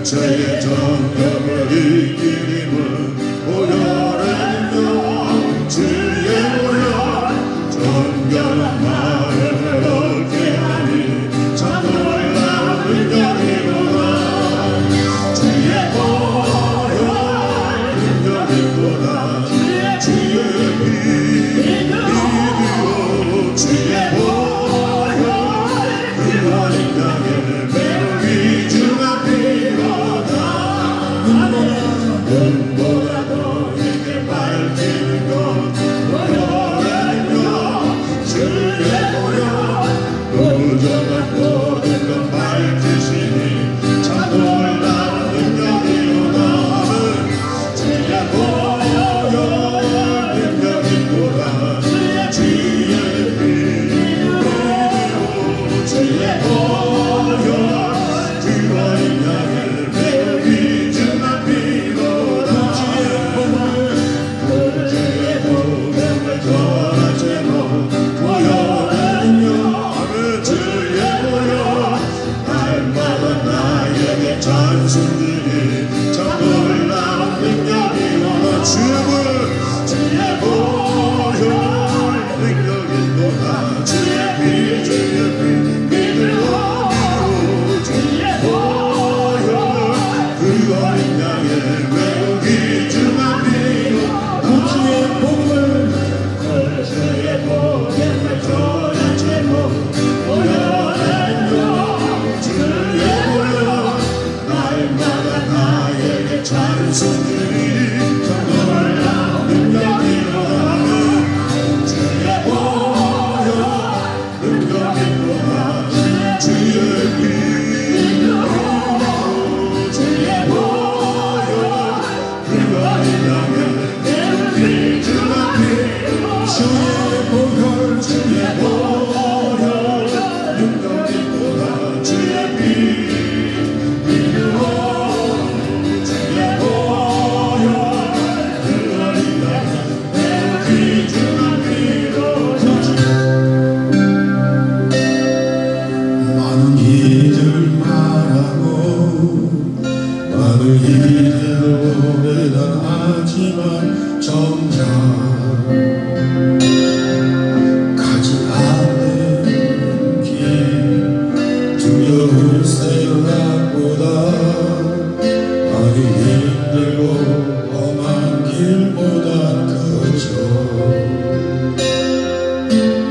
주의 정령을 이기림은 보혈의 주의 보혈 정결한 마음을 얻게 하니 참 놀라운 능력이로다. 주의 보혈 능력이로다. 주의 믿으오 주의 보혈 그와 인간을 매우 귀중한 피로다. 눈보다 너에게 밝히는 것 보혈의 능력 주의 보혈 부정한 모든 것 밝히시니 참 놀라운 능력이로다. 주의 보혈 능력이로다. 주의 믿으오 주의 보혈 그와 인간을 매우 귀중한 피로다. 주의 복음을 전한 제목 보혈의 능력 주의 보혈 날마다 나에게 찬송들이 참 놀라운 능력이로다. 주의 보혈 능력이로다. 주의 피 믿으오 주의 보혈 그와 인간의 매우 귀중한 피로 주의 복음을 전한 제목 보혈의 능력 주의 보혈 날마다 나에게 찬송들이 참 놀라운 능력이로다. 주의 보혈 능력이로다. 주의 믿으오 주의 보혈 그와 인간의 매우 귀중한 피로 주의 보혈 주의 보혈 능력이로다. 주의 믿으오 주의 보혈 그와 인간의 매우 귀중한 피로 많은 이들 말하고 많은 이들로 대단하지만 정작 가지 않는 길 두려운 생각보다 많이 힘들고 험한 길보다 크죠.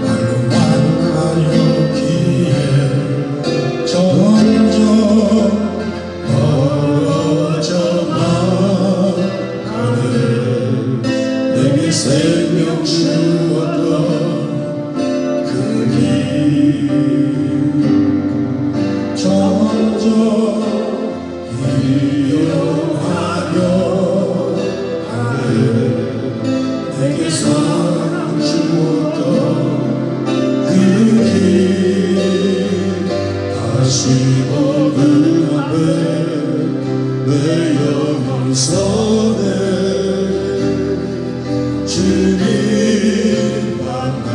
말로만 가려기에 점점 멀어져만 가네. 내게 생명 주었던 그 길 점점 잃어가려 하네. 내게 사랑 주었던 그 길 다시 보는 앞에 내 영혼 선에 주님 만나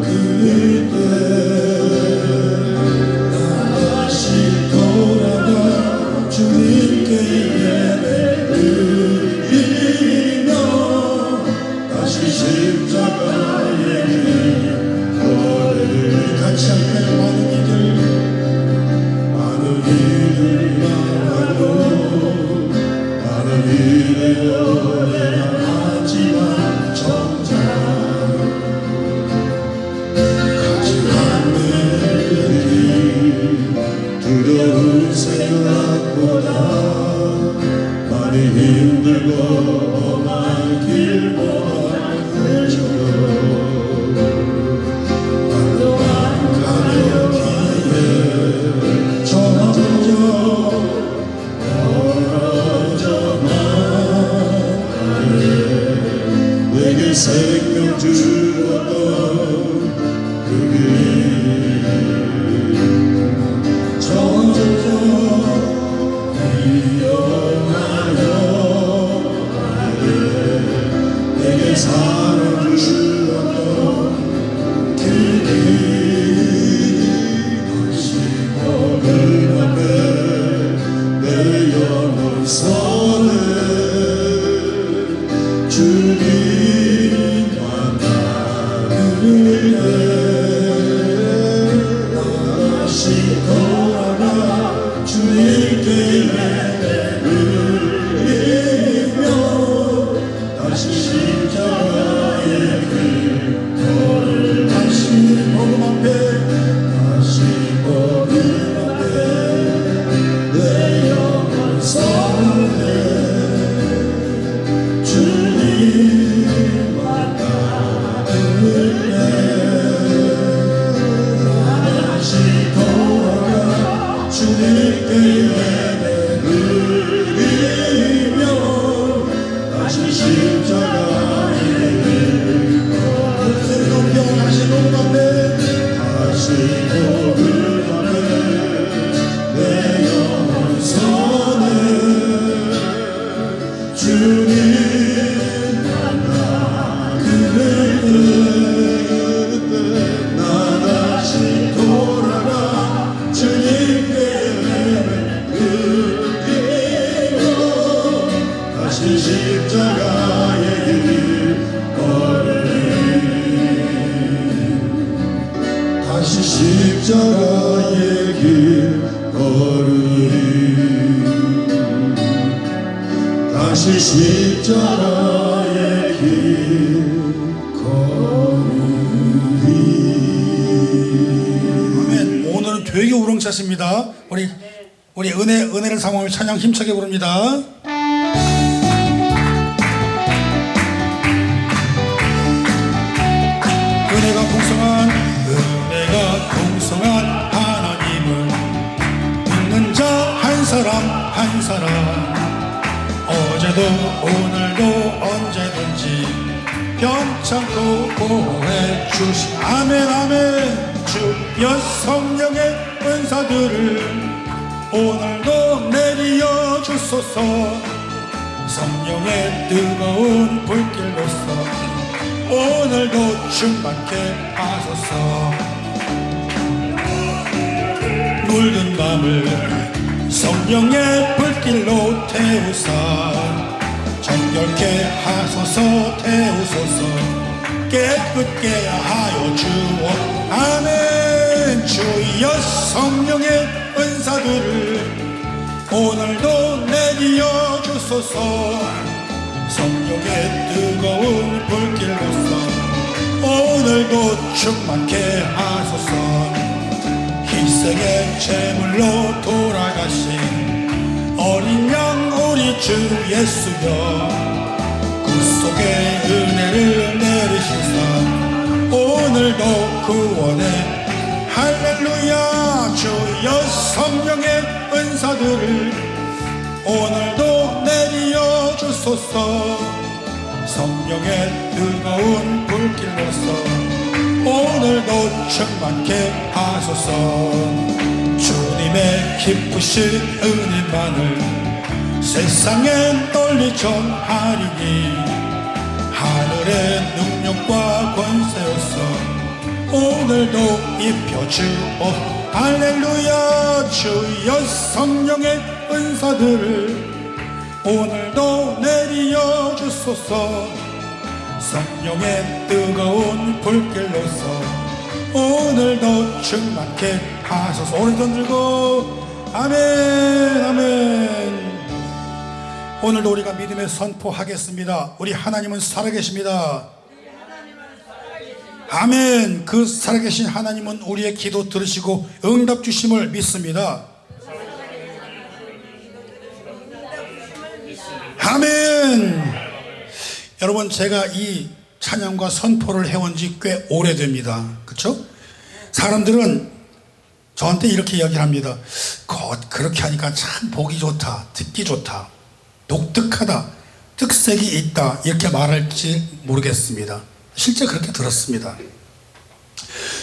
그때 나 다시 돌아가 주님께 예배 드리며 다시 십자가의 길 걸을 같이 함께 많은 이들 말하고 많은 이들 십자가의 길 걸으리 다시 십자가의 길 걸으리. 아멘. 오늘은 되게 우렁찼습니다. 우리 은혜를 사모하며 찬양 힘차게 부릅니다. 은혜가 풍성한 하나님을 믿는 자 한 사람 한 사람 어제도 오늘도 언제든지 변찮고 보호해 주시. 아멘 아멘. 주여 성령의 은사들을 오늘도 내리어 주소서. 성령의 뜨거운 불길로서 오늘도 충만케 하소서. 물든 밤을 성령의 불길로 태우사 정결케 하소서. 태우소서. 깨끗게 하여 주옵. 아멘. 주여 성령의 은사들을 오늘도 내리어 주소서. 성령의 뜨거운 불길로서 오늘도 충만케 하소서. 희생의 제물로 돌아가신 어린 양 우리 주 예수여 구속의 은혜를 내리시사 오늘도 구원해. 할렐루야. 주여 성령의 은사들을 오늘도 내리어 주소서. 성령의 뜨거운 불길로서 오늘도 충만케 하소서. 주님의 기쁘신 은혜만을 세상에 널리 전하리니 하늘의 능력과 권세로서 오늘도 입혀주옵. 할렐루야. 주여 성령의 은사들을 오늘도 내리어 주소서. 성령의 뜨거운 불길로서 오늘도 충만케 하소서. 오늘도 들고 아멘 아멘. 오늘도 우리가 믿음의 선포하겠습니다. 우리 하나님은 살아계십니다. 아멘. 그 살아계신 하나님은 우리의 기도 들으시고 응답 주심을 믿습니다. 아멘. 여러분, 제가 이 찬양과 선포를 해온 지 꽤 오래됩니다. 그렇죠? 사람들은 저한테 이렇게 이야기를 합니다. 그렇게 하니까 참 보기 좋다, 듣기 좋다, 독특하다, 특색이 있다, 이렇게 말할지 모르겠습니다. 실제 그렇게 들었습니다.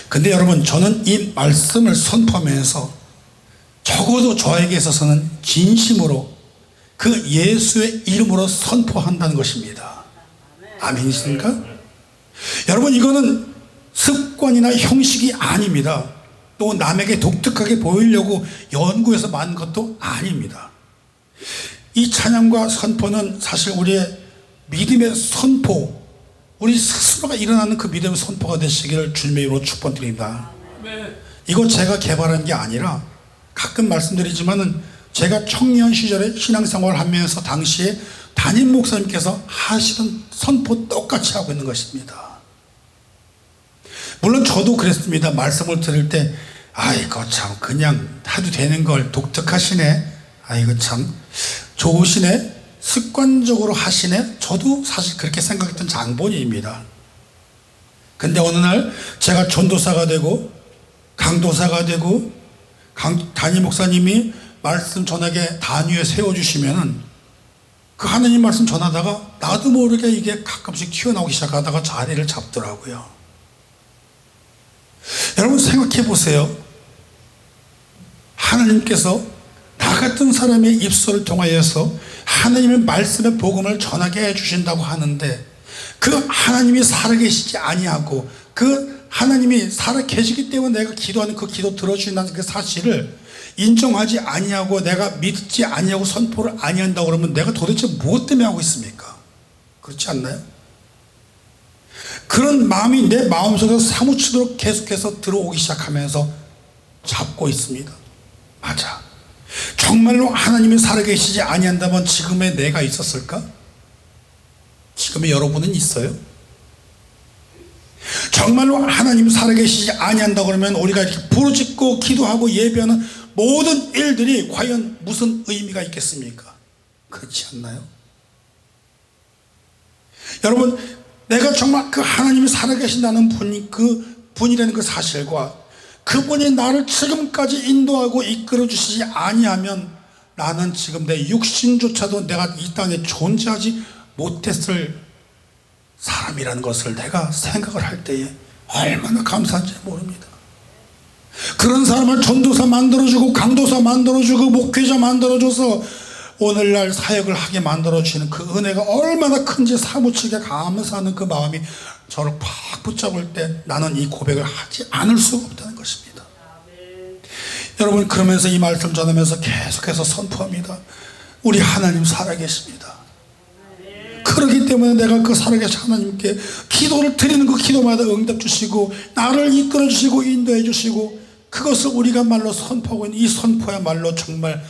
근데 여러분, 저는 이 말씀을 선포하면서 적어도 저에게 있어서는 진심으로 그 예수의 이름으로 선포한다는 것입니다. 아멘이십니까? 여러분, 이거는 습관이나 형식이 아닙니다. 또 남에게 독특하게 보이려고 연구해서 만든 것도 아닙니다. 이 찬양과 선포는 사실 우리의 믿음의 선포, 우리 스스로가 일어나는 그 믿음의 선포가 되시기를 주님의 이름으로 축복드립니다. 이거 제가 개발한 게 아니라 가끔 말씀드리지만은 제가 청년 시절에 신앙생활을 하면서 당시에 담임 목사님께서 하시던 선포 똑같이 하고 있는 것입니다. 물론 저도 그랬습니다. 말씀을 들을 때 아이고 참 그냥 해도 되는 걸 독특하시네, 아이고 참 좋으시네, 습관적으로 하시네. 저도 사실 그렇게 생각했던 장본인입니다. 근데 어느 날 제가 전도사가 되고 강도사가 되고 담임 목사님이 말씀 전하게 단위에 세워주시면은 그 하나님 말씀 전하다가 나도 모르게 이게 가끔씩 튀어나오기 시작하다가 자리를 잡더라고요. 여러분 생각해 보세요. 하나님께서 나 같은 사람의 입술을 통하여서 하나님의 말씀의 복음을 전하게 해주신다고 하는데 그 하나님이 살아계시지 아니하고 그 하나님이 살아계시기 때문에 내가 기도하는 그 기도 들어주신다는 그 사실을 인정하지 아니하고 내가 믿지 아니하고 선포를 아니한다고 그러면 내가 도대체 무엇 때문에 하고 있습니까? 그렇지 않나요? 그런 마음이 내 마음속에서 사무치도록 계속해서 들어오기 시작하면서 잡고 있습니다. 맞아. 정말로 하나님이 살아계시지 아니한다면 지금의 내가 있었을까? 지금의 여러분은 있어요? 정말로 하나님이 살아계시지 아니한다 그러면 우리가 이렇게 부르짖고 기도하고 예배하는 모든 일들이 과연 무슨 의미가 있겠습니까? 그렇지 않나요? 여러분, 내가 정말 그 하나님이 살아계신다는 분이라는 그 사실과 그분이 나를 지금까지 인도하고 이끌어 주시지 아니하면 나는 지금 내 육신조차도 내가 이 땅에 존재하지 못했을 사람이라는 것을 내가 생각을 할 때에 얼마나 감사한지 모릅니다. 그런 사람을 전도사 만들어주고 강도사 만들어주고 목회자 만들어줘서 오늘날 사역을 하게 만들어주시는 그 은혜가 얼마나 큰지 사무치게 감사하는 그 마음이 저를 팍 붙잡을 때 나는 이 고백을 하지 않을 수가 없다는 것입니다. 여러분, 그러면서 이 말씀 전하면서 계속해서 선포합니다. 우리 하나님 살아계십니다. 그렇기 때문에 내가 그 살아계신 하나님께 기도를 드리는 그 기도마다 응답 주시고 나를 이끌어 주시고 인도해 주시고 그것을 우리가 말로 선포하고 있는 이 선포야말로 정말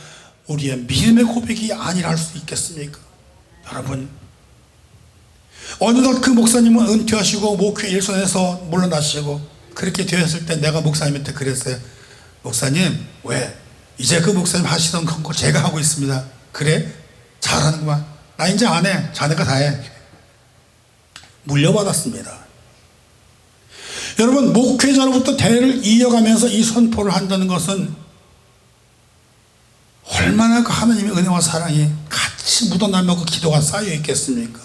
우리의 믿음의 고백이 아니라 할 수 있겠습니까? 여러분, 어느덧 그 목사님은 은퇴하시고 목회 일선에서 물러나시고 그렇게 되었을 때 내가 목사님한테 그랬어요. 목사님, 왜? 이제 그 목사님 하시던 거 제가 하고 있습니다. 그래? 잘하는구만. 나 이제 안 해. 자네가 다 해. 물려받았습니다. 여러분, 목회자로부터 대를 이어가면서 이 선포를 한다는 것은 얼마나 그 하나님의 은혜와 사랑이 같이 묻어나며 그 기도가 쌓여 있겠습니까?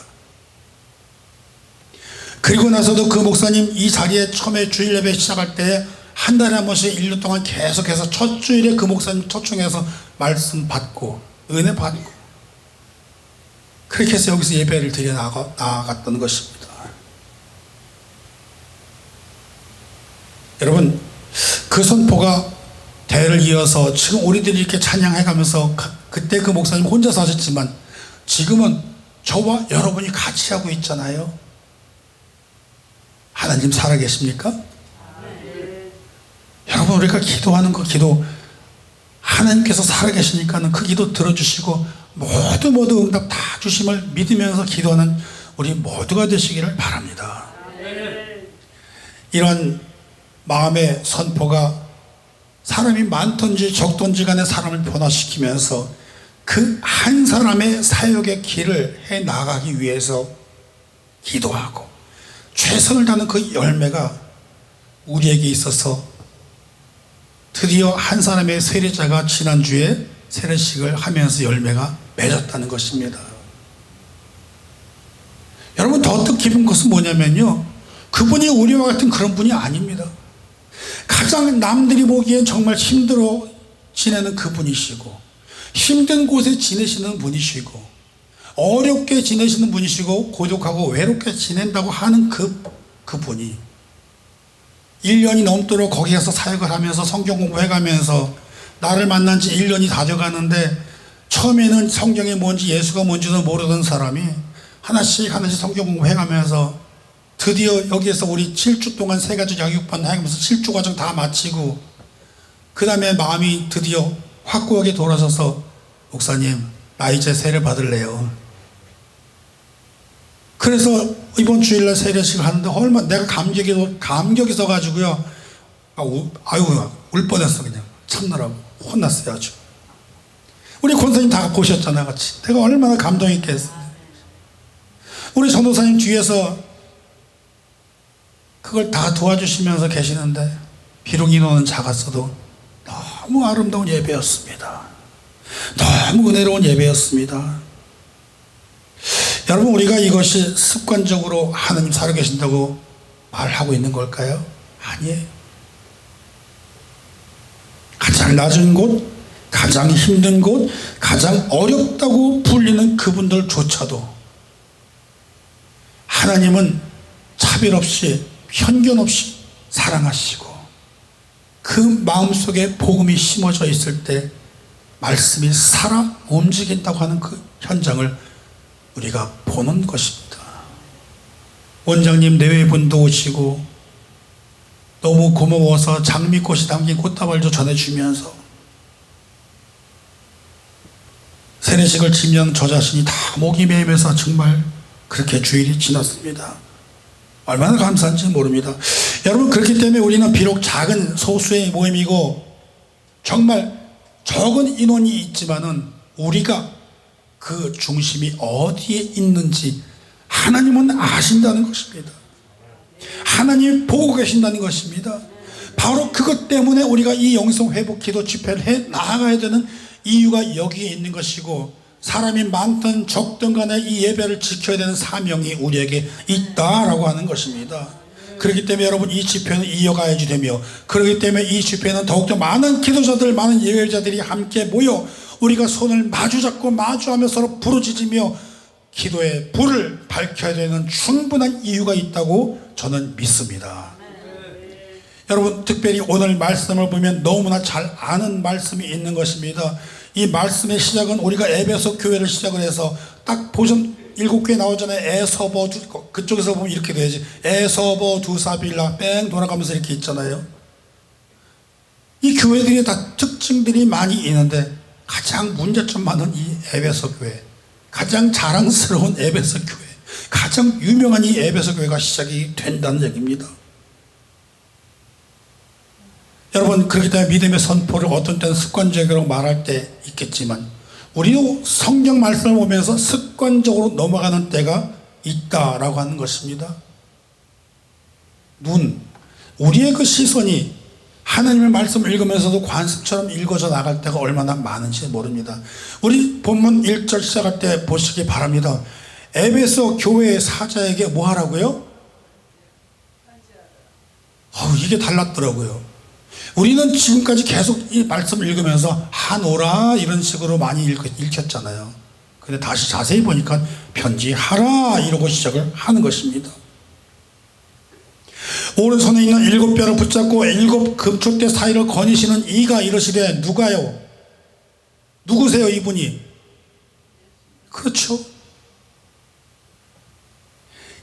그리고 나서도 그 목사님 이 자리에 처음에 주일 예배 시작할 때 한 달에 한 번씩 1년 동안 계속해서 첫 주일에 그 목사님 초청해서 말씀 받고 은혜 받고 그렇게 해서 여기서 예배를 드려 나아갔던 것입니다. 여러분, 그 선포가 대를 이어서 지금 우리들이 이렇게 찬양해가면서 그때 그 목사님 혼자서 하셨지만 지금은 저와 여러분이 같이 하고 있잖아요. 하나님 살아계십니까? 여러분, 우리가 기도하는 그 기도 하나님께서 살아계시니까는 그 기도 들어주시고 모두 응답 다 주심을 믿으면서 기도하는 우리 모두가 되시기를 바랍니다. 이런 마음의 선포가 사람이 많든지 적든지 간에 사람을 변화시키면서 그 한 사람의 사역의 길을 해 나가기 위해서 기도하고 최선을 다하는 그 열매가 우리에게 있어서 드디어 한 사람의 세례자가 지난주에 세례식을 하면서 열매가 맺었다는 것입니다. 여러분, 더 뜻깊은 것은 뭐냐면요, 그분이 우리와 같은 그런 분이 아닙니다. 가장 남들이 보기엔 정말 힘들어 지내는 그분이시고 힘든 곳에 지내시는 분이시고 어렵게 지내시는 분이시고 고독하고 외롭게 지낸다고 하는 그분이 1년이 넘도록 거기 가서 사역을 하면서 성경 공부해가면서 나를 만난 지 1년이 다 돼가는데 처음에는 성경이 뭔지 예수가 뭔지도 모르던 사람이 하나씩 성경 공부해가면서 드디어 여기에서 우리 7주 동안 3가지 양육반 하면서 7주 과정 다 마치고 그 다음에 마음이 드디어 확고하게 돌아서서 목사님, 나 이제 세례 받을래요. 그래서 이번 주일날 세례식을 하는데 얼마나 내가 감격이 서가지고요. 아유, 울 뻔했어. 그냥 참느라고 혼났어요. 아주. 우리 권사님 다 보셨잖아요. 같이. 내가 얼마나 감동 있게 했어요. 우리 전도사님 뒤에서 그걸 다 도와주시면서 계시는데 비록 인원은 작았어도 너무 아름다운 예배였습니다. 너무 은혜로운 예배였습니다. 여러분, 우리가 이것이 습관적으로 하나님 살아계신다고 말하고 있는 걸까요? 아니에요. 가장 낮은 곳, 가장 힘든 곳, 가장 어렵다고 불리는 그분들조차도 하나님은 차별 없이 편견 없이 사랑하시고 그 마음속에 복음이 심어져 있을 때 말씀이 살아 움직인다고 하는 그 현장을 우리가 보는 것입니다. 원장님 내외분도 오시고 너무 고마워서 장미꽃이 담긴 꽃다발도 전해주면서 세례식을 치면 저 자신이 다 목이 메이면서 정말 그렇게 주일이 지났습니다. 얼마나 감사한지 모릅니다. 여러분, 그렇기 때문에 우리는 비록 작은 소수의 모임이고 정말 적은 인원이 있지만은 우리가 그 중심이 어디에 있는지 하나님은 아신다는 것입니다. 하나님이 보고 계신다는 것입니다. 바로 그것 때문에 우리가 이 영성회복 기도 집회를 해 나가야 되는 이유가 여기에 있는 것이고, 사람이 많든 적든 간에 이 예배를 지켜야 되는 사명이 우리에게 있다라고 하는 것입니다. 그렇기 때문에 여러분, 이 집회는 이어가야지 되며, 그렇기 때문에 이 집회는 더욱더 많은 기도자들, 많은 예배자들이 함께 모여 우리가 손을 마주잡고 마주하며 서로 부르짖으며 기도의 불을 밝혀야 되는 충분한 이유가 있다고 저는 믿습니다. 여러분, 특별히 오늘 말씀을 보면 너무나 잘 아는 말씀이 있는 것입니다. 이 말씀의 시작은 우리가 에베소 교회를 시작을 해서 딱 보전 7개 나오잖아요. 에서버 그쪽에서 보면 이렇게 돼야지. 에서버 두사빌라 뺑 돌아가면서 이렇게 있잖아요. 이 교회들이 다 특징들이 많이 있는데 가장 문제점 많은 이 에베소 교회, 가장 자랑스러운 에베소 교회, 가장 유명한 이 에베소 교회가 시작이 된다는 얘기입니다. 여러분, 그렇기 때문에 믿음의 선포를 어떤 때는 습관적으로 말할 때 있겠지만 우리도 성경 말씀을 보면서 습관적으로 넘어가는 때가 있다라고 하는 것입니다. 우리의 그 시선이 하나님의 말씀을 읽으면서도 관습처럼 읽어져 나갈 때가 얼마나 많은지 모릅니다. 우리 본문 1절 시작할 때 보시기 바랍니다. 에베소 교회의 사자에게 뭐 하라고요? 이게 달랐더라고요. 우리는 지금까지 계속 이 말씀을 읽으면서 하노라 이런 식으로 많이 읽혔잖아요. 근데 다시 자세히 보니까 편지하라 이러고 시작을 하는 것입니다. 오른손에 있는 7뼈를 붙잡고 7 금축대 사이를 거니시는 이가 이러시되 누가요? 누구세요 이분이? 그렇죠.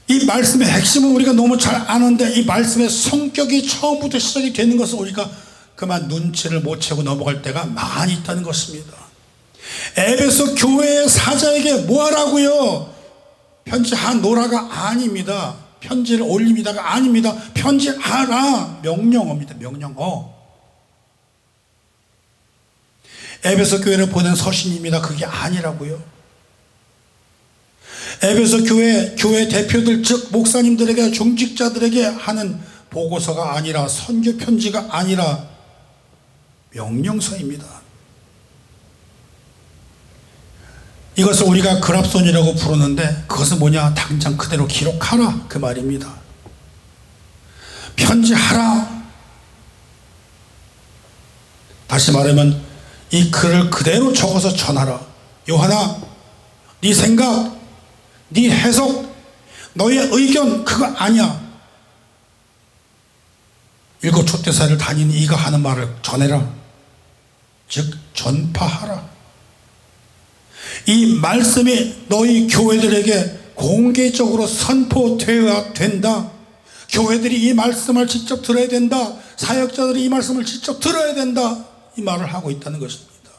이 말씀의 핵심은 우리가 너무 잘 아는데 이 말씀의 성격이 처음부터 시작이 되는 것을 우리가 그만 눈치를 못 채고 넘어갈 때가 많이 있다는 것입니다. 에베소 교회의 사자에게 뭐 하라고요? 편지하노라가 아닙니다. 편지를 올립니다가 아닙니다. 편지하라 명령어입니다. 명령어. 에베소 교회를 보낸 서신입니다. 그게 아니라고요. 에베소 교회 대표들 즉 목사님들에게 중직자들에게 하는 보고서가 아니라 선교 편지가 아니라 명령서입니다. 이것을 우리가 그랍손이라고 부르는데 그것은 뭐냐? 당장 그대로 기록하라 그 말입니다. 편지하라. 다시 말하면 이 글을 그대로 적어서 전하라. 요한아, 네 생각, 네 해석, 너의 의견 그거 아니야. 7 촛대사를 다니는 이가 하는 말을 전해라. 즉 전파하라. 이 말씀이 너희 교회들에게 공개적으로 선포되어야 된다. 교회들이 이 말씀을 직접 들어야 된다. 사역자들이 이 말씀을 직접 들어야 된다. 이 말을 하고 있다는 것입니다.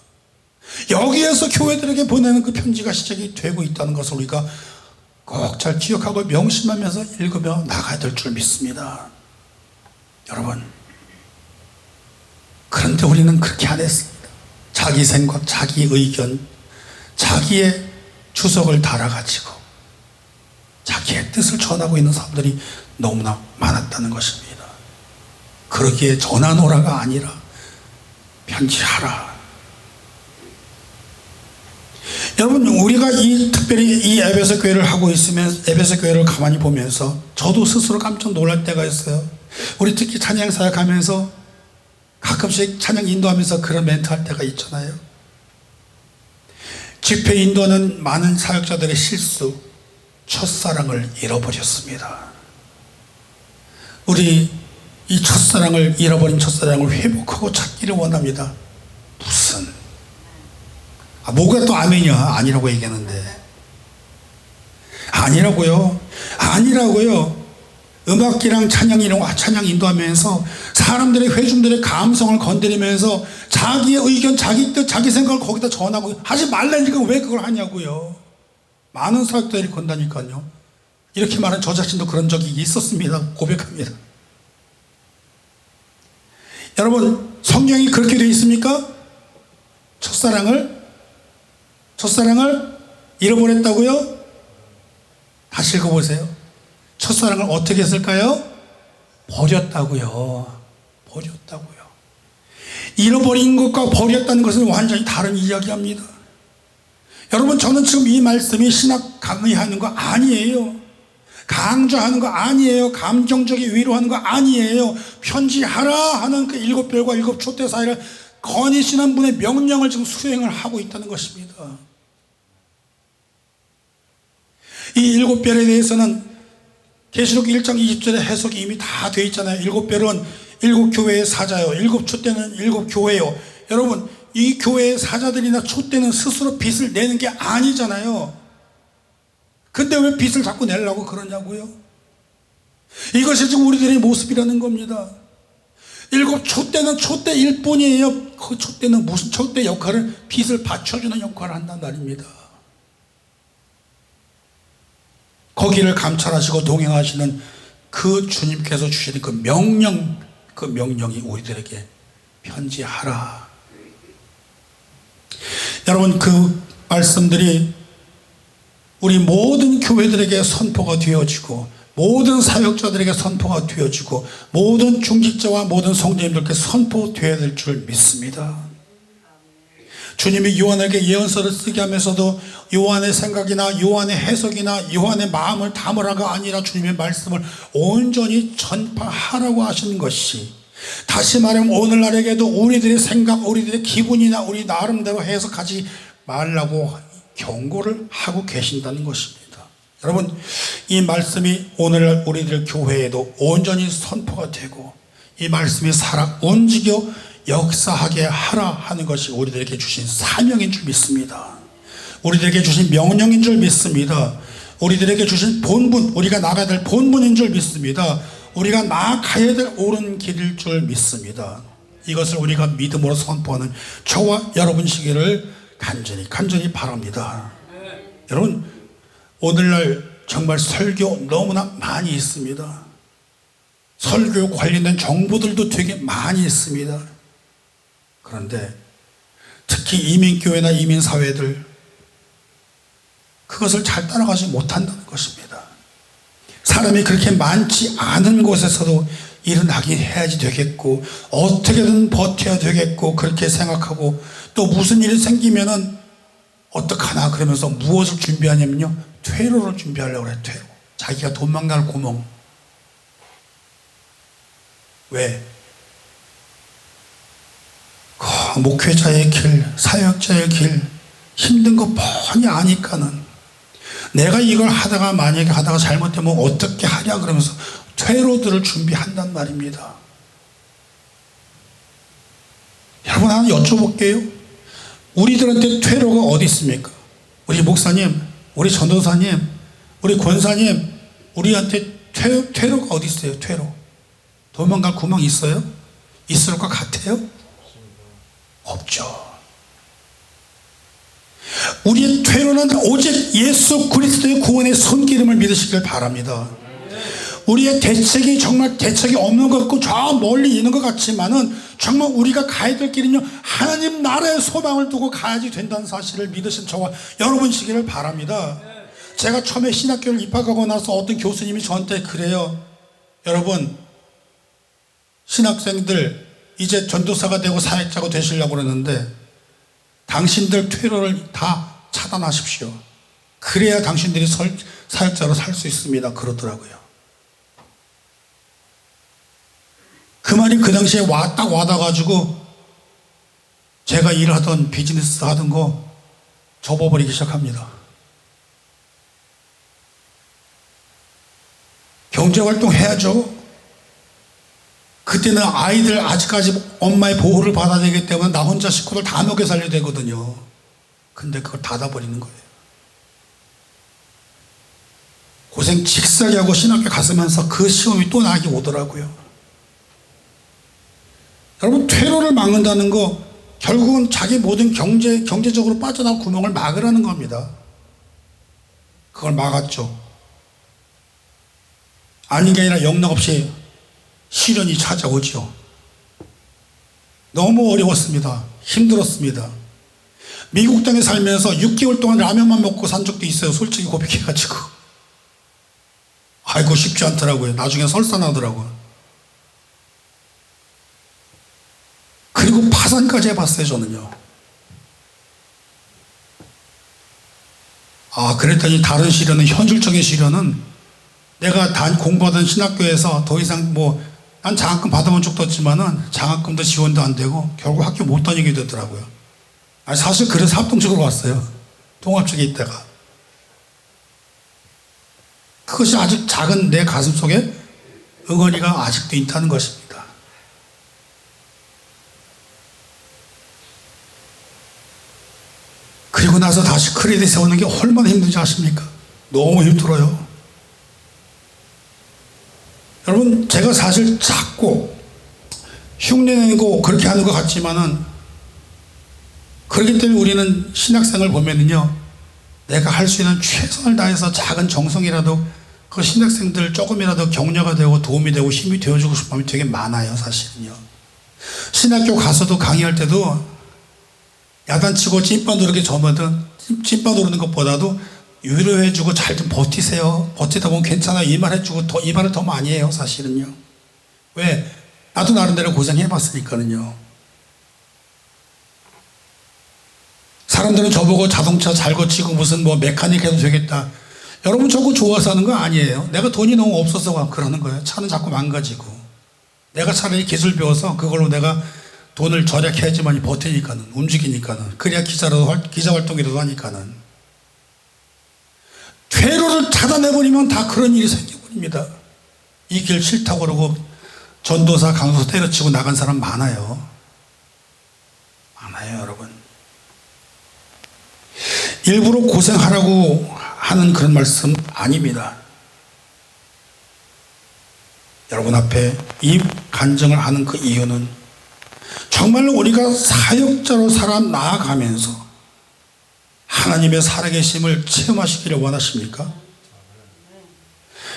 여기에서 교회들에게 보내는 그 편지가 시작이 되고 있다는 것을 우리가 꼭 잘 기억하고 명심하면서 읽으며 나가야 될 줄 믿습니다. 여러분, 그런데 우리는 그렇게 안 했습니다. 자기 생각, 자기 의견, 자기의 주석을 달아가지고 자기의 뜻을 전하고 있는 사람들이 너무나 많았다는 것입니다. 그러기에 전하노라가 아니라 편지하라. 여러분, 우리가 특별히 이 에베소 교회를 하고 있으면 에베소 교회를 가만히 보면서 저도 스스로 깜짝 놀랄 때가 있어요. 우리 특히 찬양 사역하면서 가끔씩 찬양 인도하면서 그런 멘트 할 때가 있잖아요. 집회 인도는 많은 사역자들의 실수, 첫사랑을 잃어버렸습니다. 우리 이 첫사랑을 잃어버린 첫사랑을 회복하고 찾기를 원합니다. 무슨 뭐가 또 아멘이야? 아니라고 얘기하는데. 아니라고요. 음악기랑 찬양 인도하면서 사람들의 회중들의 감성을 건드리면서 자기의 의견, 자기 뜻, 자기 생각을 거기다 전하고 하지 말라니까 왜 그걸 하냐고요. 많은 사역자들이 건다니까요. 이렇게 말한 저 자신도 그런 적이 있었습니다. 고백합니다. 여러분, 성경이 그렇게 되어 있습니까? 첫사랑을 잃어버렸다고요? 다시 읽어보세요. 첫사랑을 어떻게 했을까요? 버렸다고요. 잃어버린 것과 버렸다는 것은 완전히 다른 이야기합니다. 여러분, 저는 지금 이 말씀이 신학 강의하는 거 아니에요. 강조하는 거 아니에요. 감정적인 위로하는 거 아니에요. 편지하라 하는 그 7별과 7촛대 사이를 건의신한 분의 명령을 지금 수행을 하고 있다는 것입니다. 이 7별에 대해서는 계시록 1장 20절의 해석이 이미 다 되어 있잖아요. 7별은 7교회의 사자요, 7촛대는 7교회요. 여러분, 이 교회의 사자들이나 촛대는 스스로 빚을 내는 게 아니잖아요. 근데 왜 빚을 자꾸 내려고 그러냐고요? 이것이 지금 우리들의 모습이라는 겁니다. 7촛대는 촛대일 뿐이에요. 그 촛대는 무슨 촛대 역할을, 빚을 받쳐주는 역할을 한단 말입니다. 거기를 감찰하시고 동행하시는 그 주님께서 주시는 그 명령이 우리들에게 편지하라. 여러분, 그 말씀들이 우리 모든 교회들에게 선포가 되어지고, 모든 사역자들에게 선포가 되어지고, 모든 중직자와 모든 성도님들께 선포되어야 될 줄 믿습니다. 주님이 요한에게 예언서를 쓰게 하면서도 요한의 생각이나 요한의 해석이나 요한의 마음을 담으라가 아니라 주님의 말씀을 온전히 전파하라고 하시는 것이, 다시 말하면 오늘날에게도 우리들의 생각, 우리들의 기분이나 우리 나름대로 해석하지 말라고 경고를 하고 계신다는 것입니다. 여러분, 이 말씀이 오늘날 우리들 교회에도 온전히 선포가 되고, 이 말씀이 살아 움직여 역사하게 하라 하는 것이 우리들에게 주신 사명인 줄 믿습니다. 우리들에게 주신 명령인 줄 믿습니다. 우리들에게 주신 본분, 우리가 나가야 될 본분인 줄 믿습니다. 우리가 나아가야 될 옳은 길일 줄 믿습니다. 이것을 우리가 믿음으로 선포하는 저와 여러분이시기를 간절히 바랍니다. 여러분, 오늘날 정말 설교 너무나 많이 있습니다. 설교 관련된 정보들도 되게 많이 있습니다. 그런데 특히 이민교회나 이민사회들, 그것을 잘 따라가지 못한다는 것입니다. 사람이 그렇게 많지 않은 곳에서도 일어나긴 해야지 되겠고, 어떻게든 버텨야 되겠고, 그렇게 생각하고, 또 무슨 일이 생기면은 어떡하나 그러면서 무엇을 준비하냐면요, 퇴로를 준비하려고 그래요. 퇴로. 자기가 도망갈 구멍. 왜? 그 목회자의 길, 사역자의 길, 힘든 거 뻔히 아니까는 내가 이걸 하다가 만약에 하다가 잘못되면 어떻게 하냐 그러면서 퇴로들을 준비한단 말입니다. 여러분, 하나 여쭤볼게요. 우리들한테 퇴로가 어디 있습니까? 우리 목사님, 우리 전도사님, 우리 권사님, 우리한테 퇴로가 어디 있어요? 퇴로. 도망갈 구멍 있어요? 있을 것 같아요? 없죠. 우리의 퇴로는 오직 예수 그리스도의 구원의 손기름을 믿으시길 바랍니다. 우리의 대책이 정말 대책이 없는 것 같고 저 멀리 있는 것 같지만은 정말 우리가 가야 될 길은요, 하나님 나라의 소망을 두고 가야지 된다는 사실을 믿으신 저와 여러분이시기를 바랍니다. 제가 처음에 신학교를 입학하고 나서 어떤 교수님이 저한테 그래요. 여러분, 신학생들 이제 전도사가 되고 사역자가 되시려고 그러는데 당신들 퇴로를 다 차단하십시오. 그래야 당신들이 사역자로 살 수 있습니다. 그러더라고요. 그 말이 그 당시에 딱 와닿아가지고 제가 일하던 비즈니스 하던 거 접어버리기 시작합니다. 경제활동 해야죠. 그때는 아이들 아직까지 엄마의 보호를 받아야 되기 때문에 나 혼자 식구들 다 먹여 살려야 되거든요. 근데 그걸 닫아버리는 거예요. 고생 직사게 하고 신학교 갔으면서 그 시험이 또 나기 오더라고요. 여러분, 퇴로를 막는다는 거 결국은 자기 모든 경제적으로 빠져나올 구멍을 막으라는 겁니다. 그걸 막았죠. 아닌 게 아니라 영락없이 시련이 찾아오죠. 너무 어려웠습니다. 힘들었습니다. 미국 땅에 살면서 6개월 동안 라면만 먹고 산 적도 있어요. 솔직히 고백해가지고. 아이고, 쉽지 않더라고요. 나중에 설사나더라고요. 그리고 파산까지 해봤어요, 저는요. 그랬더니 다른 시련은, 현실적인 시련은 내가 공부하던 신학교에서 더 이상 난 장학금 받아본 적도 없지만은 장학금도 지원도 안 되고 결국 학교 못 다니게 되더라고요. 사실 그래서 합동적으로 왔어요. 동합 쪽에 있다가. 그것이 아직 작은 내 가슴 속에 응어리가 아직도 있다는 것입니다. 그리고 나서 다시 크레딧 세우는 게 얼마나 힘든지 아십니까? 너무 힘들어요. 여러분, 제가 사실 작고 흉내내고 그렇게 하는 것 같지만은, 그렇기 때문에 우리는 신학생을 보면은요, 내가 할 수 있는 최선을 다해서 작은 정성이라도 그 신학생들 조금이라도 격려가 되고 도움이 되고 힘이 되어주고 싶은 마음이 되게 많아요, 사실은요. 신학교 가서도 강의할 때도 야단치고 찐빵 노르게 저거든, 찐빵 노르는 것보다도 위로해주고 잘 좀 버티세요. 버티다 보면 괜찮아요. 이 말 해주고 이 말을 더 많이 해요, 사실은요. 왜? 나도 나름대로 고생해봤으니까는요. 사람들은 저보고 자동차 잘 고치고 무슨 메카닉 해도 되겠다. 여러분, 저거 좋아서 하는 거 아니에요. 내가 돈이 너무 없어서 그러는 거예요. 차는 자꾸 망가지고. 내가 차라리 기술 배워서 그걸로 내가 돈을 절약해야지만 버티니까는, 움직이니까는. 그래야 기자 활동이라도 하니까는. 퇴로를 차단해버리면 다 그런 일이 생겨버립니다. 이 길 싫다고 그러고 전도사, 강도사 때려치고 나간 사람 많아요. 많아요, 여러분. 일부러 고생하라고 하는 그런 말씀 아닙니다. 여러분 앞에 이 간증을 하는 그 이유는 정말로 우리가 사역자로 살아 나아가면서 하나님의 살아계심을 체험하시기를 원하십니까?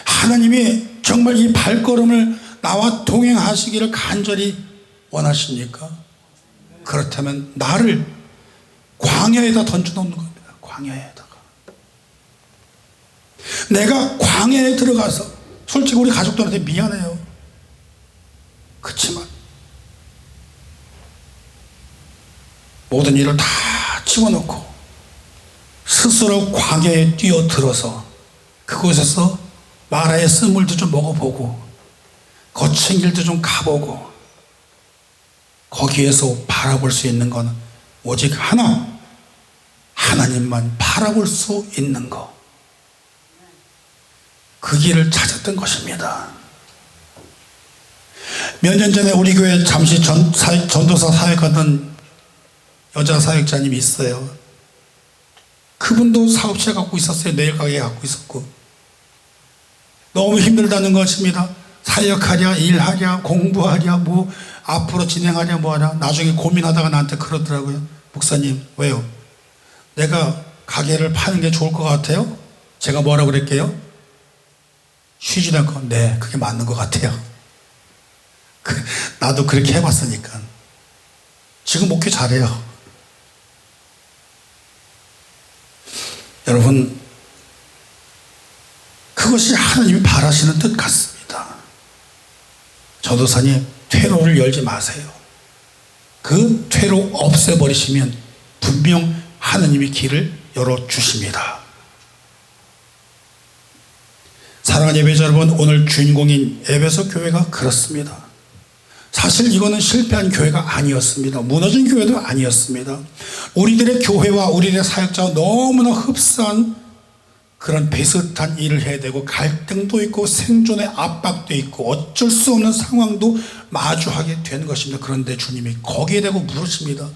하나님이 정말 이 발걸음을 나와 동행하시기를 간절히 원하십니까? 그렇다면 나를 광야에다 던져놓는 겁니다. 광야에다가. 내가 광야에 들어가서, 솔직히 우리 가족들한테 미안해요. 그렇지만 모든 일을 다 집어넣고 스스로 광야에 뛰어들어서 그곳에서 마라의 쓴물도 좀 먹어보고 거친 길도 좀 가보고 거기에서 바라볼 수 있는 건 오직 하나, 하나님만 바라볼 수 있는 것, 그 길을 찾았던 것입니다. 몇 년 전에 우리 교회에 잠시 전도사 사역하던 여자 사역자님이 있어요. 그분도 사업체 갖고 있었어요. 네일 가게 갖고 있었고. 너무 힘들다는 것입니다. 사역하랴, 일하랴, 공부하랴, 앞으로 진행하랴, 뭐하랴. 나중에 고민하다가 나한테 그러더라고요. 목사님, 왜요? 내가 가게를 파는 게 좋을 것 같아요? 제가 뭐라고 그랬게요? 쉬지도 않고, 네, 그게 맞는 것 같아요. 나도 그렇게 해봤으니까. 지금 목회 잘해요. 여러분, 그것이 하나님이 바라시는 뜻 같습니다. 전도사님, 퇴로를 열지 마세요. 그 퇴로 없애버리시면 분명 하나님이 길을 열어주십니다. 사랑하는 예배자 여러분, 오늘 주인공인 에베소 교회가 그렇습니다. 사실 이거는 실패한 교회가 아니었습니다. 무너진 교회도 아니었습니다. 우리들의 교회와 우리들의 사역자와 너무나 흡사한 그런 비슷한 일을 해야 되고 갈등도 있고 생존의 압박도 있고 어쩔 수 없는 상황도 마주하게 된 것입니다. 그런데 주님이 거기에 대고 물으십니다.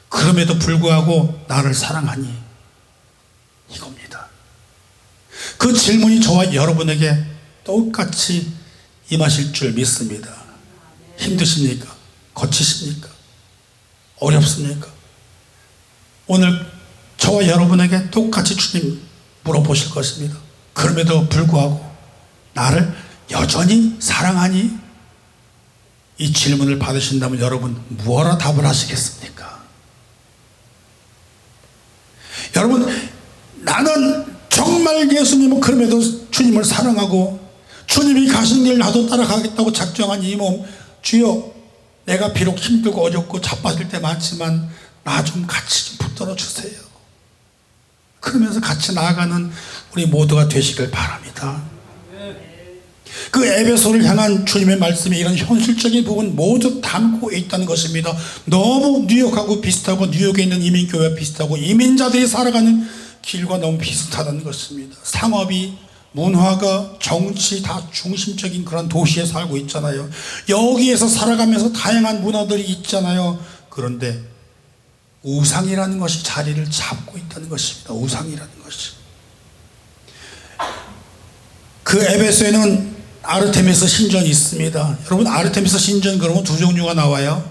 그럼에도 불구하고 나를 사랑하니? 이겁니다. 그 질문이 저와 여러분에게 똑같이 임하실 줄 믿습니다. 힘드십니까? 거치십니까? 어렵습니까? 오늘 저와 여러분에게 똑같이 주님 물어보실 것입니다. 그럼에도 불구하고 나를 여전히 사랑하니? 이 질문을 받으신다면 여러분 무엇라 답을 하시겠습니까? 여러분, 나는 정말 예수님은 그럼에도 주님을 사랑하고 주님이 가신 길 나도 따라가겠다고 작정한 이 몸, 주여 내가 비록 힘들고 어렵고 자빠질 때 많지만 나 좀 같이 좀 붙들어 주세요. 그러면서 같이 나아가는 우리 모두가 되시길 바랍니다. 그 에베소를 향한 주님의 말씀이 이런 현실적인 부분 모두 담고 있다는 것입니다. 너무 뉴욕하고 비슷하고 뉴욕에 있는 이민교회와 비슷하고 이민자들이 살아가는 길과 너무 비슷하다는 것입니다. 상업이, 문화가, 정치 다 중심적인 그런 도시에 살고 있잖아요. 여기에서 살아가면서 다양한 문화들이 있잖아요. 그런데 우상이라는 것이 자리를 잡고 있다는 것입니다. 우상이라는 것이. 그 에베소에는 아르테미스 신전이 있습니다. 여러분, 아르테미스 신전 그러면 두 종류가 나와요.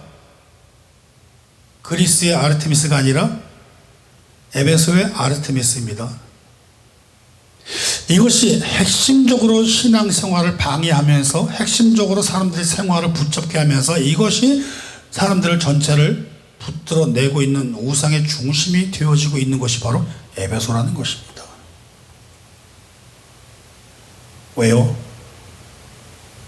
그리스의 아르테미스가 아니라 에베소의 아르테미스입니다. 이것이 핵심적으로 신앙생활을 방해하면서 핵심적으로 사람들의 생활을 붙잡게 하면서 이것이 사람들을 전체를 붙들어내고 있는 우상의 중심이 되어지고 있는 것이 바로 에베소라는 것입니다. 왜요?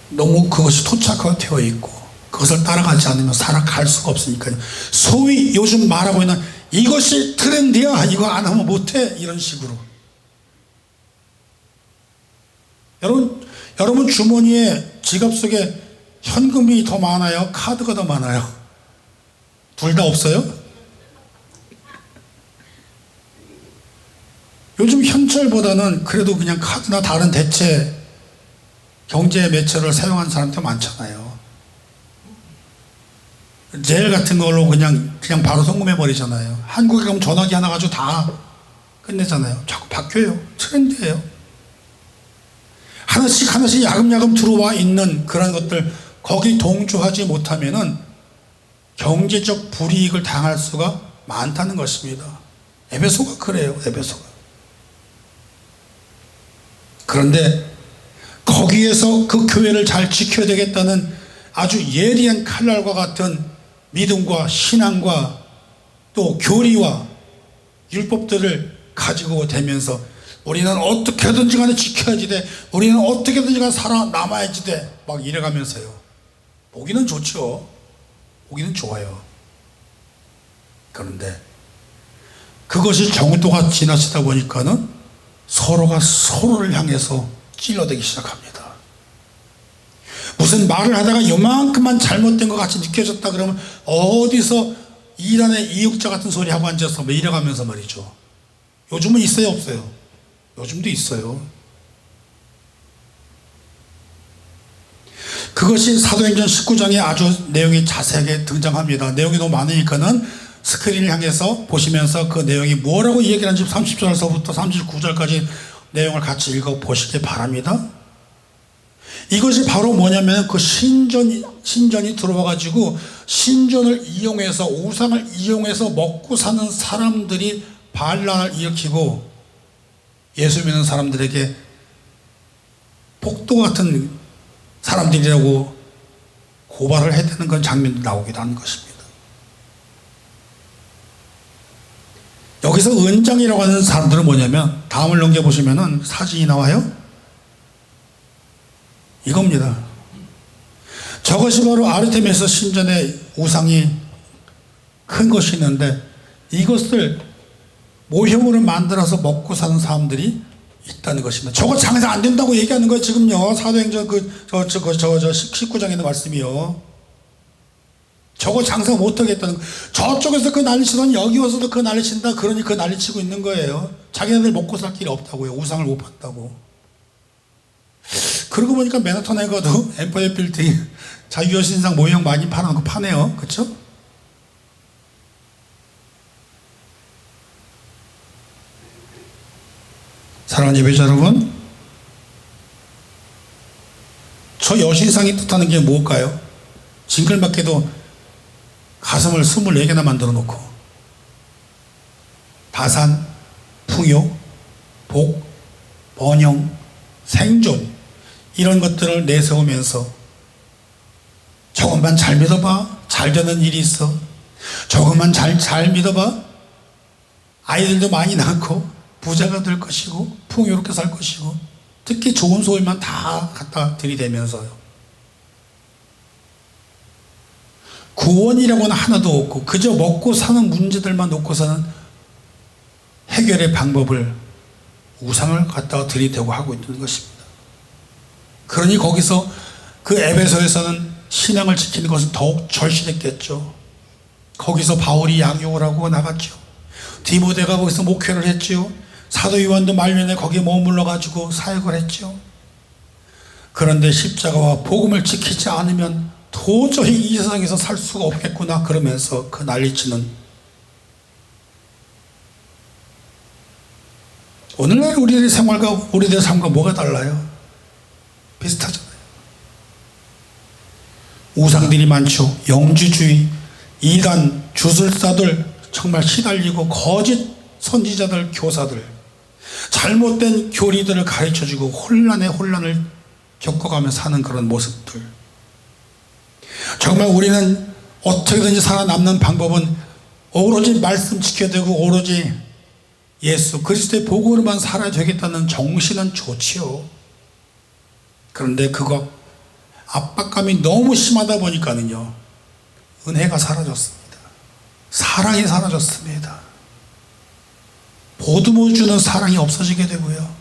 너무 그것이 토착화가 되어 있고 그것을 따라가지 않으면 살아갈 수가 없으니까요. 소위 요즘 말하고 있는 이것이 트렌드야, 이거 안 하면 못해, 이런 식으로. 여러분 주머니에, 지갑 속에 현금이 더 많아요? 카드가 더 많아요? 둘 다 없어요? 요즘 현찰보다는 그래도 그냥 카드나 다른 대체 경제 매체를 사용하는 사람도 많잖아요. 젤 같은 걸로 그냥 바로 송금해 버리잖아요. 한국에 가면 전화기 하나 가지고 다 끝내잖아요. 자꾸 바뀌어요. 트렌드예요. 하나씩 야금야금 들어와 있는 그런 것들, 거기 동조하지 못하면은 경제적 불이익을 당할 수가 많다는 것입니다. 에베소가 그래요. 에베소가. 그런데 거기에서 그 교회를 잘 지켜야 되겠다는 아주 예리한 칼날과 같은 믿음과 신앙과 또 교리와 율법들을 가지고 되면서 우리는 어떻게든지 간에 지켜야지 돼, 우리는 어떻게든지 간에 살아남아야지 돼, 막 이래가면서요. 보기는 좋죠. 보기는 좋아요. 그런데 그것이 정도가 지나치다 보니까는 서로가 서로를 향해서 찔러대기 시작합니다. 무슨 말을 하다가 요만큼만 잘못된 것 같이 느껴졌다 그러면 어디서 이란의 이육자 같은 소리 하고 앉아서 뭐 이래가면서 말이죠. 요즘은 있어요, 없어요? 요즘도 있어요. 그것이 사도행전 19장에 아주 내용이 자세하게 등장합니다. 내용이 너무 많으니까는 스크린을 향해서 보시면서 그 내용이 뭐라고 얘기를 하는지 30절에서부터 39절까지 내용을 같이 읽어보시기 바랍니다. 이것이 바로 뭐냐면 그 신전이 들어와가지고 신전을 이용해서, 우상을 이용해서 먹고 사는 사람들이 반란을 일으키고 예수 믿는 사람들에게 폭도 같은 사람들이라고 고발을 해야 되는 건 장면도 나오기도 하는 것입니다. 여기서 은장이라고 하는 사람들은 뭐냐면, 다음을 넘겨보시면 사진이 나와요. 이겁니다. 저것이 바로 아르테미스 신전의 우상이 큰 것이 있는데, 이것을 모형으로 만들어서 먹고 사는 사람들이 있다는 것입니다. 저거 장사 안 된다고 얘기하는 거예요, 지금요. 사도행전 19장에 있는 말씀이요. 저거 장사 못 하겠다는 거. 저쪽에서 그 난리 치더니 여기 와서도 그 난리 친다. 그러니 그 난리 치고 있는 거예요. 자기네들 먹고 살 길이 없다고요. 우상을 못 봤다고. 그러고 보니까 맨하탄에 가도 엠파이어 빌딩 자유여신상 모형 많이 파는 거 파네요. 그렇죠? 사랑하는 예배자 여러분, 저 여신상이 뜻하는 게 뭘까요? 징글맞게도 가슴을 24개나 만들어 놓고 다산, 풍요, 복, 번영, 생존 이런 것들을 내세우면서 조금만 잘 믿어봐, 잘 되는 일이 있어. 조금만 잘 믿어봐, 아이들도 많이 낳고 부자가 될 것이고 풍요롭게 살 것이고, 특히 좋은 소리만 다 갖다 들이대면서요. 구원이라고는 하나도 없고 그저 먹고 사는 문제들만 놓고서는 해결의 방법을 우상을 갖다가 들이대고 하고 있는 것입니다. 그러니 거기서 그 에베소에서는 신앙을 지키는 것은 더욱 절실했겠죠. 거기서 바울이 양육을 하고 나갔죠. 디모데가 거기서 목회를 했죠. 사도 요한도 말년에 거기에 머물러 가지고 사역을 했죠. 그런데 십자가와 복음을 지키지 않으면 도저히 이 세상에서 살 수가 없겠구나 그러면서 그 난리치는, 오늘날 우리들의 생활과 우리들의 삶과 뭐가 달라요? 비슷하잖아요. 우상들이 많죠. 영주주의, 이단, 주술사들 정말 시달리고, 거짓 선지자들, 교사들, 잘못된 교리들을 가르쳐주고 혼란에 혼란을 겪어가며 사는 그런 모습들. 정말 우리는 어떻게든지 살아남는 방법은 오로지 말씀 지켜야 되고 오로지 예수 그리스도의 복음으로만 살아야 되겠다는 정신은 좋지요. 그런데 그거 압박감이 너무 심하다 보니까는요, 은혜가 사라졌습니다. 사랑이 사라졌습니다. 보듬어 주는 사랑이 없어지게 되고요,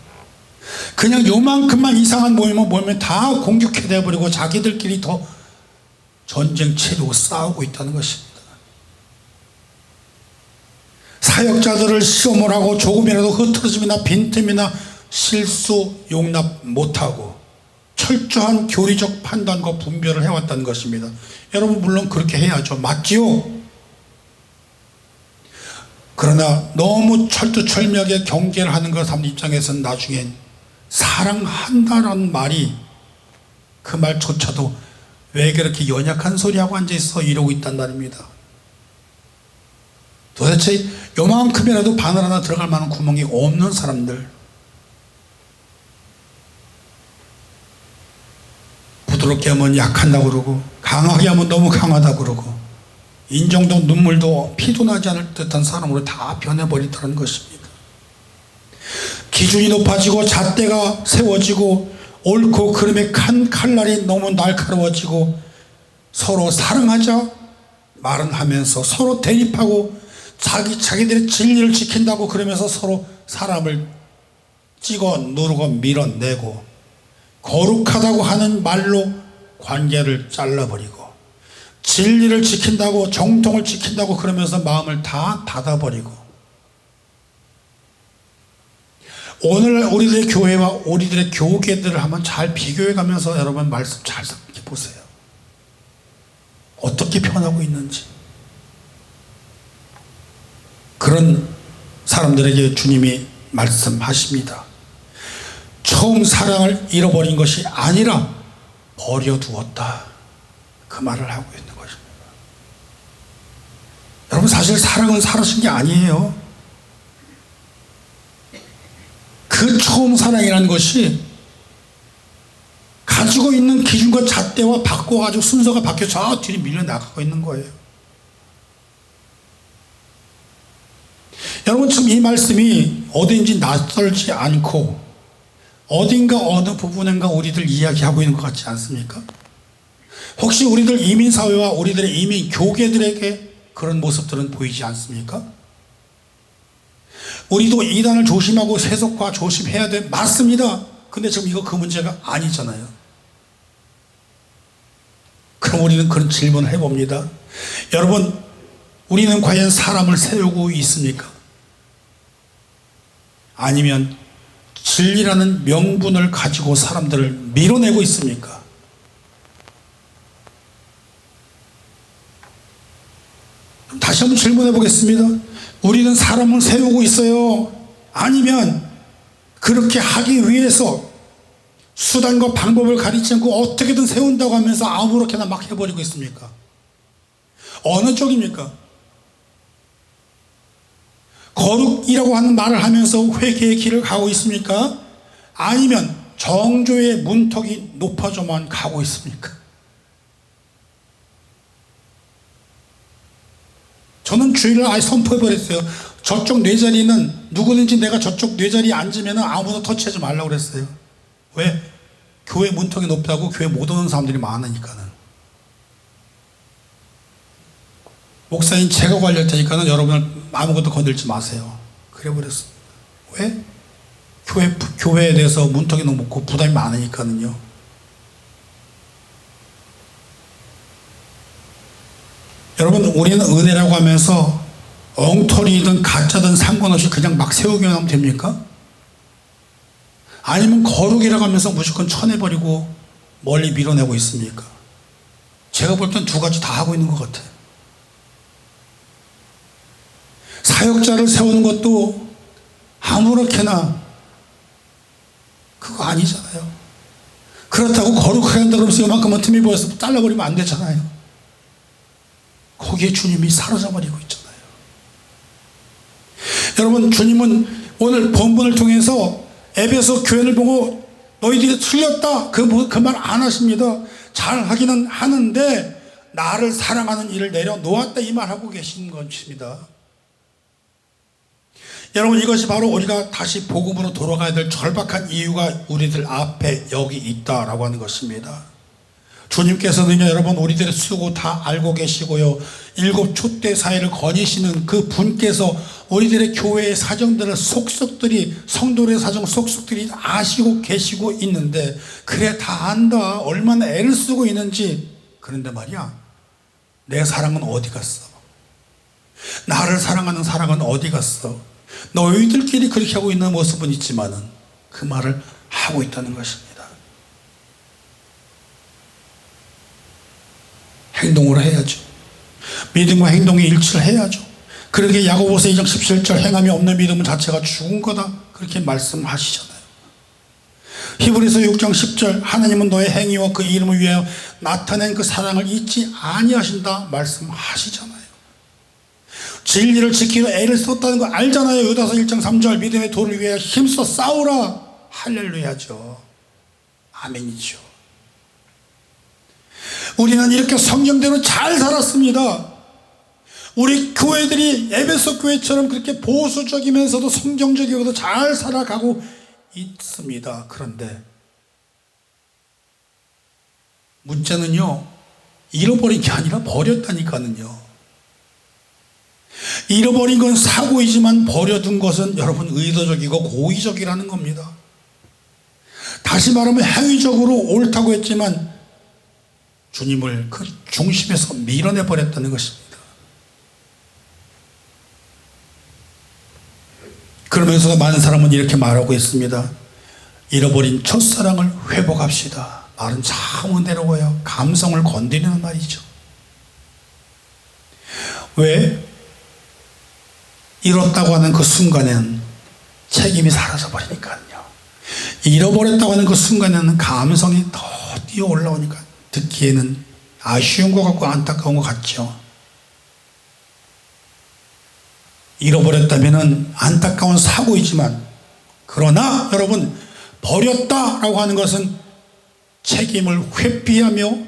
그냥 요만큼만 이상한 모이면 다 공격해 버리고 자기들끼리 더 전쟁 치르고 싸우고 있다는 것입니다. 사역자들을 시험을 하고 조금이라도 흐트러짐이나 빈틈이나 실수 용납 못하고 철저한 교리적 판단과 분별을 해왔다는 것입니다. 여러분 물론 그렇게 해야죠. 맞지요? 그러나 너무 철두철미하게 경계를 하는 것 사람 입장에서는 나중엔 사랑한다라는 말이, 그 말조차도 왜 그렇게 연약한 소리하고 앉아있어 이러고 있단 말입니다. 도대체 요만큼이라도 바늘 하나 들어갈 만한 구멍이 없는 사람들, 부드럽게 하면 약하다고 그러고 강하게 하면 너무 강하다고 그러고 인정도 눈물도 피도 나지 않을 듯한 사람으로 다 변해버리더라는 것입니다. 기준이 높아지고 잣대가 세워지고 옳고 그름의 칼날이 너무 날카로워지고 서로 사랑하자 말은 하면서 서로 대립하고 자기들의 진리를 지킨다고 그러면서 서로 사람을 찍어 누르고 밀어내고 거룩하다고 하는 말로 관계를 잘라버리고 진리를 지킨다고 정통을 지킨다고 그러면서 마음을 다 닫아버리고, 오늘 우리들의 교회와 우리들의 교계들을 한번 잘 비교해 가면서 여러분 말씀 잘 생각해 보세요. 어떻게 변하고 있는지. 그런 사람들에게 주님이 말씀하십니다. 처음 사랑을 잃어버린 것이 아니라 버려두었다, 그 말을 하고 있는 것입니다. 여러분 사실 사랑은 사라진 게 아니에요. 그 처음 사랑이라는 것이 가지고 있는 기준과 잣대와 바꿔가지고 순서가 바뀌어서 저 뒤로 밀려나가고 있는 거예요. 여러분 지금 이 말씀이 어딘지 낯설지 않고 어딘가 어느 부분인가 우리들 이야기하고 있는 것 같지 않습니까? 혹시 우리들 이민사회와 우리들의 이민 교계들에게 그런 모습들은 보이지 않습니까? 우리도 이단을 조심하고 세속화 조심해야 돼, 맞습니다. 근데 지금 이거 그 문제가 아니잖아요. 그럼 우리는 그런 질문을 해봅니다. 여러분, 우리는 과연 사람을 세우고 있습니까? 아니면 진리라는 명분을 가지고 사람들을 밀어내고 있습니까? 다시 한번 질문해 보겠습니다. 우리는 사람을 세우고 있어요? 아니면 그렇게 하기 위해서 수단과 방법을 가리지 않고 어떻게든 세운다고 하면서 아무렇게나 막 해버리고 있습니까? 어느 쪽입니까? 거룩이라고 하는 말을 하면서 회개의 길을 가고 있습니까? 아니면 정죄의 문턱이 높아져만 가고 있습니까? 저는 주의를 아예 선포해버렸어요. 저쪽 뇌자리는 누구든지 내가 저쪽 뇌자리에 앉으면 아무도 터치하지 말라고 그랬어요. 왜? 교회 문턱이 높다고 교회 못 오는 사람들이 많으니까는. 목사님 제가 관리할 테니까는 여러분을 아무것도 건들지 마세요. 그래 버렸어. 왜? 교회에 대해서 문턱이 너무 높고 부담이 많으니까는요. 여러분, 우리는 은혜라고 하면서 엉터리든 가짜든 상관없이 그냥 막 세우기만 하면 됩니까? 아니면 거룩이라고 하면서 무조건 쳐내버리고 멀리 밀어내고 있습니까? 제가 볼 땐 두 가지 다 하고 있는 것 같아요. 사역자를 세우는 것도 아무렇게나 그거 아니잖아요. 그렇다고 거룩하게 한다 그러면서 이만큼만 틈이 보여서 잘라버리면 안 되잖아요. 거기에 주님이 사라져버리고 있잖아요. 여러분, 주님은 오늘 본문을 통해서 에베소 교회를 보고 너희들이 틀렸다 그 말 안 하십니다. 잘 하기는 하는데 나를 사랑하는 일을 내려놓았다 이 말하고 계신 것입니다. 여러분, 이것이 바로 우리가 다시 복음으로 돌아가야 될 절박한 이유가 우리들 앞에 여기 있다라고 하는 것입니다. 주님께서는요, 여러분, 우리들의 수고 다 알고 계시고요, 일곱 촛대 사회를 거니시는 그 분께서 우리들의 교회의 사정들을 속속들이, 성도의 사정 속속들이 아시고 계시고 있는데, 그래 다 안다, 얼마나 애를 쓰고 있는지. 그런데 말이야, 내 사랑은 어디 갔어? 나를 사랑하는 사랑은 어디 갔어? 너희들끼리 그렇게 하고 있는 모습은 있지만은 그 말을 하고 있다는 것입니다. 행동으로 해야죠. 믿음과 행동이 일치를 해야죠. 그러게 야고보서 2장 17절 행함이 없는 믿음 자체가 죽은 거다 그렇게 말씀하시잖아요. 히브리서 6장 10절 하나님은 너의 행위와 그 이름을 위하여 나타낸 그 사랑을 잊지 아니하신다 말씀하시잖아요. 진리를 지키려 애를 썼다는 거 알잖아요. 유다서 1장 3절 믿음의 도를 위하여 힘써 싸우라. 할렐루야죠. 아멘이죠. 우리는 이렇게 성경대로 잘 살았습니다. 우리 교회들이 에베소 교회처럼 그렇게 보수적이면서도 성경적이고도 잘 살아가고 있습니다. 그런데 문제는요, 잃어버린 게 아니라 버렸다니까는요. 잃어버린 건 사고이지만 버려둔 것은 여러분 의도적이고 고의적이라는 겁니다. 다시 말하면 행위적으로 옳다고 했지만 주님을 그 중심에서 밀어내버렸다는 것입니다. 그러면서 많은 사람은 이렇게 말하고 있습니다. 잃어버린 첫사랑을 회복합시다. 말은 참 은혜로워요. 감성을 건드리는 말이죠. 왜? 잃었다고 하는 그 순간에는 책임이 사라져버리니까요. 잃어버렸다고 하는 그 순간에는 감성이 더 뛰어 올라오니까 듣기에는 아쉬운 것 같고 안타까운 것 같죠. 잃어버렸다면 안타까운 사고이지만, 그러나 여러분, 버렸다라고 하는 것은 책임을 회피하며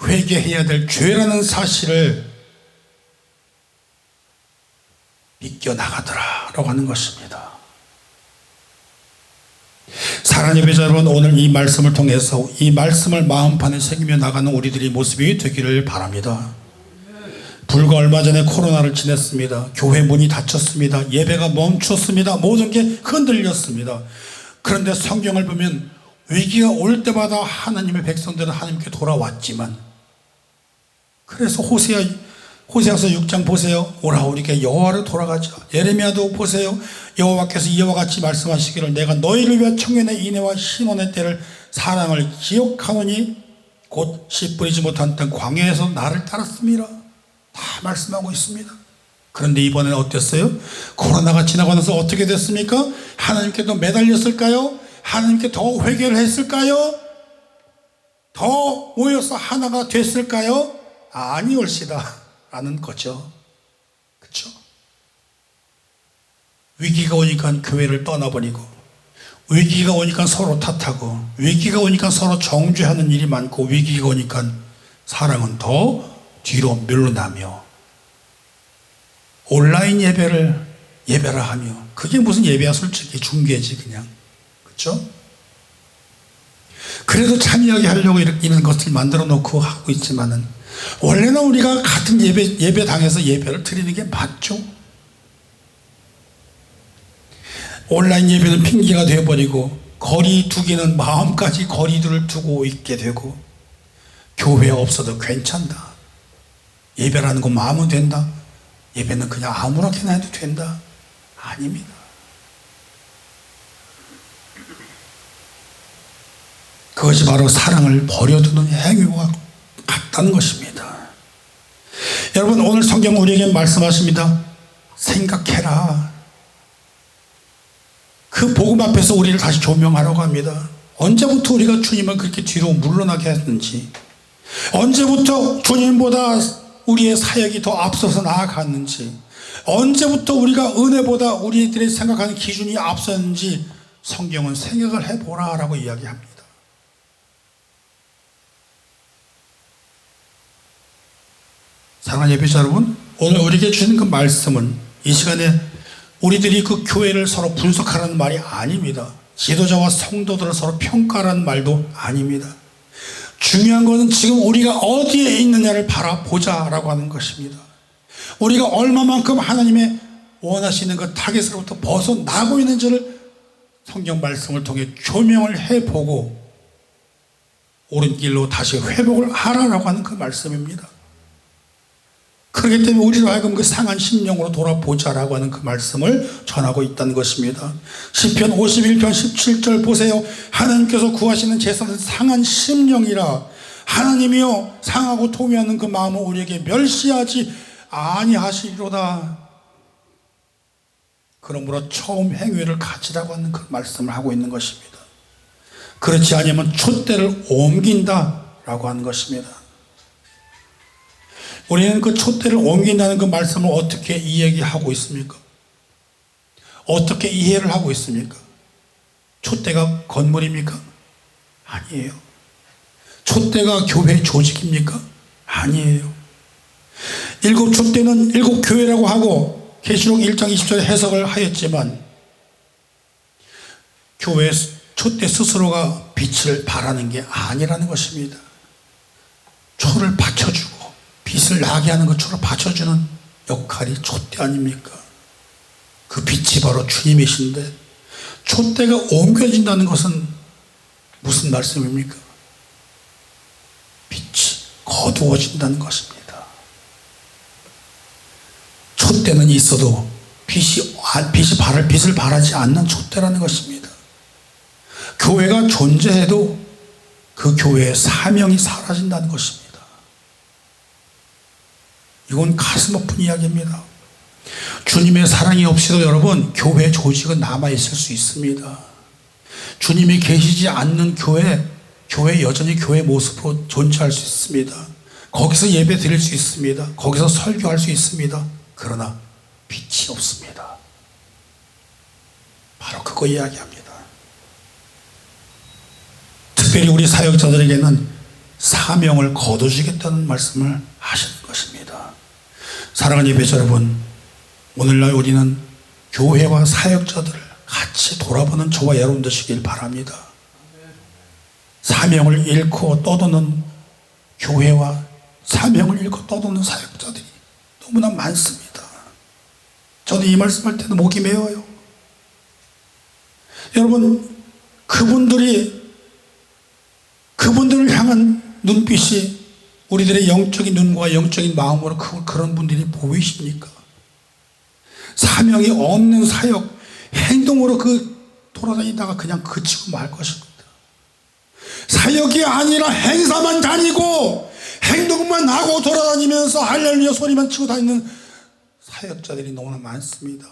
회개해야 될 죄라는 사실을 비껴나가더라라고 하는 것입니다. 사랑하는 예배자 여러분, 오늘 이 말씀을 통해서 이 말씀을 마음판에 새기며 나가는 우리들의 모습이 되기를 바랍니다. 불과 얼마 전에 코로나를 지냈습니다. 교회 문이 닫혔습니다. 예배가 멈췄습니다. 모든 게 흔들렸습니다. 그런데 성경을 보면 위기가 올 때마다 하나님의 백성들은 하나님께 돌아왔지만, 그래서 호세아서 6장 보세요. 오라 우리에게 여호와로 돌아가자. 예레미야도 보세요. 여호와께서 이와 같이 말씀하시기를 내가 너희를 위한 청년의 인애와 신혼의 때를 사랑을 기억하노니 곧 씨 뿌리지 못한 땅 광야에서 나를 따랐습니다. 다 말씀하고 있습니다. 그런데 이번에는 어땠어요? 코로나가 지나고 나서 어떻게 됐습니까? 하나님께 더 매달렸을까요? 하나님께 더 회개를 했을까요? 더 모여서 하나가 됐을까요? 아니올시다 라는 거죠. 그렇죠? 위기가 오니까 교회를 떠나버리고, 위기가 오니까 서로 탓하고, 위기가 오니까 서로 정죄하는 일이 많고, 위기가 오니까 사랑은 더 뒤로 물러나며 온라인 예배라 하며, 그게 무슨 예배야? 솔직히 중계지 그냥. 그렇죠? 그래도 참여하게 하려고 이런 것을 만들어 놓고 하고 있지만은, 원래는 우리가 같은 예배당에서 예배를 드리는 게 맞죠. 온라인 예배는 핑계가 되어버리고, 거리 두기는 마음까지 거리들을 두고 있게 되고, 교회 없어도 괜찮다, 예배라는 건 마음은 된다, 예배는 그냥 아무렇게나 해도 된다. 아닙니다. 그것이 바로 사랑을 버려두는 행위와 같다는 것입니다. 여러분, 오늘 성경 우리에게 말씀하십니다. 생각해라. 그 복음 앞에서 우리를 다시 조명하라고 합니다. 언제부터 우리가 주님을 그렇게 뒤로 물러나게 했는지, 언제부터 주님보다 우리의 사역이 더 앞서서 나아갔는지, 언제부터 우리가 은혜보다 우리들이 생각하는 기준이 앞섰는지 성경은 생각을 해보라 라고 이야기합니다. 사랑하는 예배자 여러분, 오늘 우리에게 주신 그 말씀은 이 시간에 우리들이 그 교회를 서로 분석하라는 말이 아닙니다. 지도자와 성도들을 서로 평가하라는 말도 아닙니다. 중요한 것은 지금 우리가 어디에 있느냐를 바라보자 라고 하는 것입니다. 우리가 얼마만큼 하나님의 원하시는 그 타겟으로부터 벗어나고 있는지를 성경 말씀을 통해 조명을 해보고 옳은 길로 다시 회복을 하라라고 하는 그 말씀입니다. 그렇기 때문에 우리로 하여금 그 상한 심령으로 돌아보자라고 하는 그 말씀을 전하고 있다는 것입니다. 시편 51편 17절 보세요. 하나님께서 구하시는 제사는 상한 심령이라. 하나님이여 상하고 통회하는 그 마음을 우리에게 멸시하지 아니하시리로다. 그러므로 처음 행위를 가지라고 하는 그 말씀을 하고 있는 것입니다. 그렇지 않으면 촛대를 옮긴다라고 하는 것입니다. 우리는 그 촛대를 옮긴다는 그 말씀을 어떻게 이야기하고 있습니까? 어떻게 이해를 하고 있습니까? 촛대가 건물입니까? 아니에요. 촛대가 교회 조직입니까? 아니에요. 일곱 촛대는 일곱 교회라고 하고 계시록 1장 20절에 해석을 하였지만, 교회 촛대 스스로가 빛을 발하는 게 아니라는 것입니다. 초를 받쳐주고 빛을 나게 하는 것처럼 받쳐주는 역할이 촛대 아닙니까? 그 빛이 바로 주님이신데, 촛대가 옮겨진다는 것은 무슨 말씀입니까? 빛이 거두어진다는 것입니다. 촛대는 있어도 빛을 발하지 않는 촛대라는 것입니다. 교회가 존재해도 그 교회의 사명이 사라진다는 것입니다. 이건 가슴 아픈 이야기입니다. 주님의 사랑이 없이도 여러분, 교회 조직은 남아있을 수 있습니다. 주님이 계시지 않는 교회 여전히 교회 모습으로 존재할 수 있습니다. 거기서 예배 드릴 수 있습니다. 거기서 설교할 수 있습니다. 그러나 빛이 없습니다. 바로 그거 이야기합니다. 특별히 우리 사역자들에게는 사명을 거둬주겠다는 말씀을 하시는 것입니다. 사랑하는 예배자 여러분, 오늘날 우리는 교회와 사역자들을 같이 돌아보는 저와 여러분 되시길 바랍니다. 사명을 잃고 떠도는 교회와 사명을 잃고 떠도는 사역자들이 너무나 많습니다. 저는 이 말씀할 때도 목이 메어요. 여러분, 그분들을 향한 눈빛이 우리들의 영적인 눈과 영적인 마음으로 그런 분들이 보이십니까? 사명이 없는 사역, 행동으로 돌아다니다가 그냥 그치고 말 것입니다. 사역이 아니라 행사만 다니고 행동만 하고 돌아다니면서 할렐루야 소리만 치고 다니는 사역자들이 너무나 많습니다.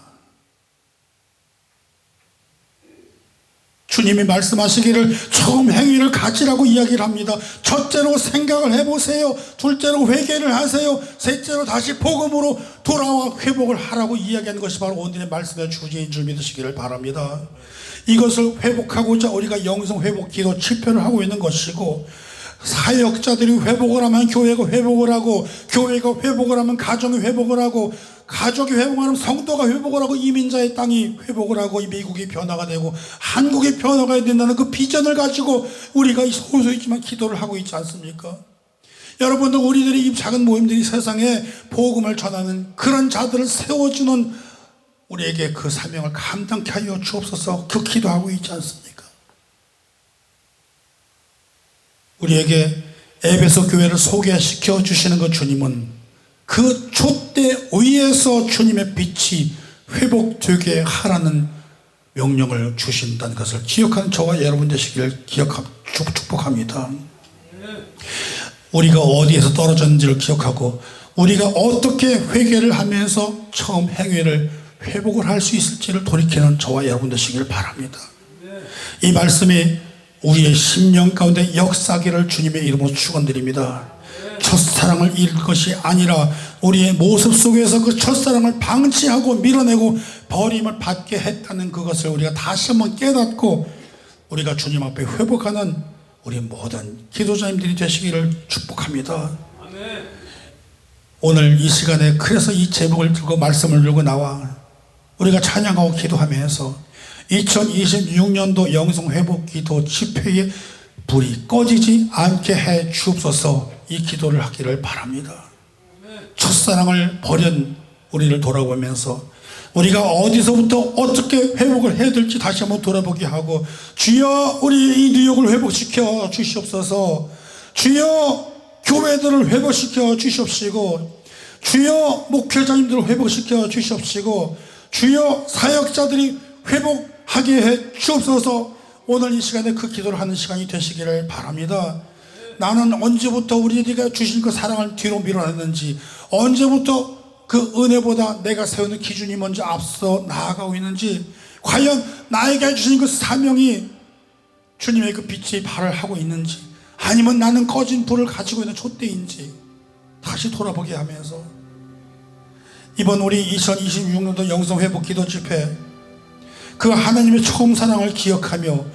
주님이 말씀하시기를 처음 행위를 가지라고 이야기를 합니다. 첫째로 생각을 해보세요. 둘째로 회개를 하세요. 셋째로 다시 복음으로 돌아와 회복을 하라고 이야기하는 것이 바로 오늘의 말씀의 주제인 줄 믿으시기를 바랍니다. 이것을 회복하고자 우리가 영성 회복 기도 집회를 하고 있는 것이고, 사역자들이 회복을 하면 교회가 회복을 하고, 교회가 회복을 하면 가정이 회복을 하고, 가족이 회복하면 성도가 회복을 하고, 이민자의 땅이 회복을 하고, 미국이 변화가 되고 한국이 변화가 된다는 그 비전을 가지고 우리가 소소있지만 기도를 하고 있지 않습니까? 여러분들, 우리들이 이 작은 모임들이 세상에 복음을 전하는 그런 자들을 세워주는 우리에게 그 사명을 감당케 하여 주옵소서. 그 기도하고 있지 않습니까? 우리에게 에베소 교회를 소개시켜 주시는 그 주님은 그 촛대 위에서 주님의 빛이 회복되게 하라는 명령을 주신다는 것을 기억하는 저와 여러분 되시기를 축복합니다. 우리가 어디에서 떨어졌는지를 기억하고, 우리가 어떻게 회개를 하면서 처음 행위를 회복을 할 수 있을지를 돌이키는 저와 여러분 되시기를 바랍니다. 이 말씀이 우리의 심령 가운데 역사기를 주님의 이름으로 축원드립니다. 첫사랑을 잃을 것이 아니라 우리의 모습 속에서 그 첫사랑을 방치하고 밀어내고 버림을 받게 했다는 그것을 우리가 다시 한번 깨닫고, 우리가 주님 앞에 회복하는 우리 모든 기도자님들이 되시기를 축복합니다. 오늘 이 시간에 그래서 이 제목을 들고 말씀을 들고 나와 우리가 찬양하고 기도하면서 2026년도 영성회복기도 집회의 불이 꺼지지 않게 해 주옵소서. 이 기도를 하기를 바랍니다. 첫사랑을 버린 우리를 돌아보면서 우리가 어디서부터 어떻게 회복을 해야 될지 다시 한번 돌아보게 하고, 주여 우리 이 뉴욕을 회복시켜 주시옵소서. 주여 교회들을 회복시켜 주시옵시고, 주여 목회자님들을 회복시켜 주시옵시고, 주여 사역자들이 회복하게 해 주옵소서. 오늘 이 시간에 그 기도를 하는 시간이 되시기를 바랍니다. 나는 언제부터 우리에게 주신 그 사랑을 뒤로 밀어냈는지, 언제부터 그 은혜보다 내가 세우는 기준이 먼저 앞서 나아가고 있는지, 과연 나에게 주신 그 사명이 주님의 그 빛이 발을 하고 있는지, 아니면 나는 꺼진 불을 가지고 있는 촛대인지 다시 돌아보게 하면서, 이번 우리 2026년도 영성회복 기도 집회, 그 하나님의 처음 사랑을 기억하며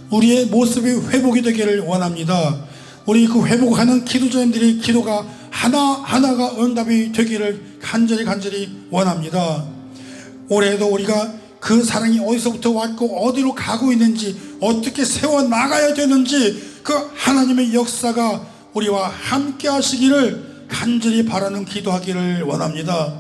우리의 모습이 회복이 되기를 원합니다. 우리 그 회복하는 기도자님들이 기도가 하나하나가 응답이 되기를 간절히 원합니다. 올해도 우리가 그 사랑이 어디서부터 왔고 어디로 가고 있는지, 어떻게 세워나가야 되는지 그 하나님의 역사가 우리와 함께 하시기를 간절히 바라는 기도하기를 원합니다.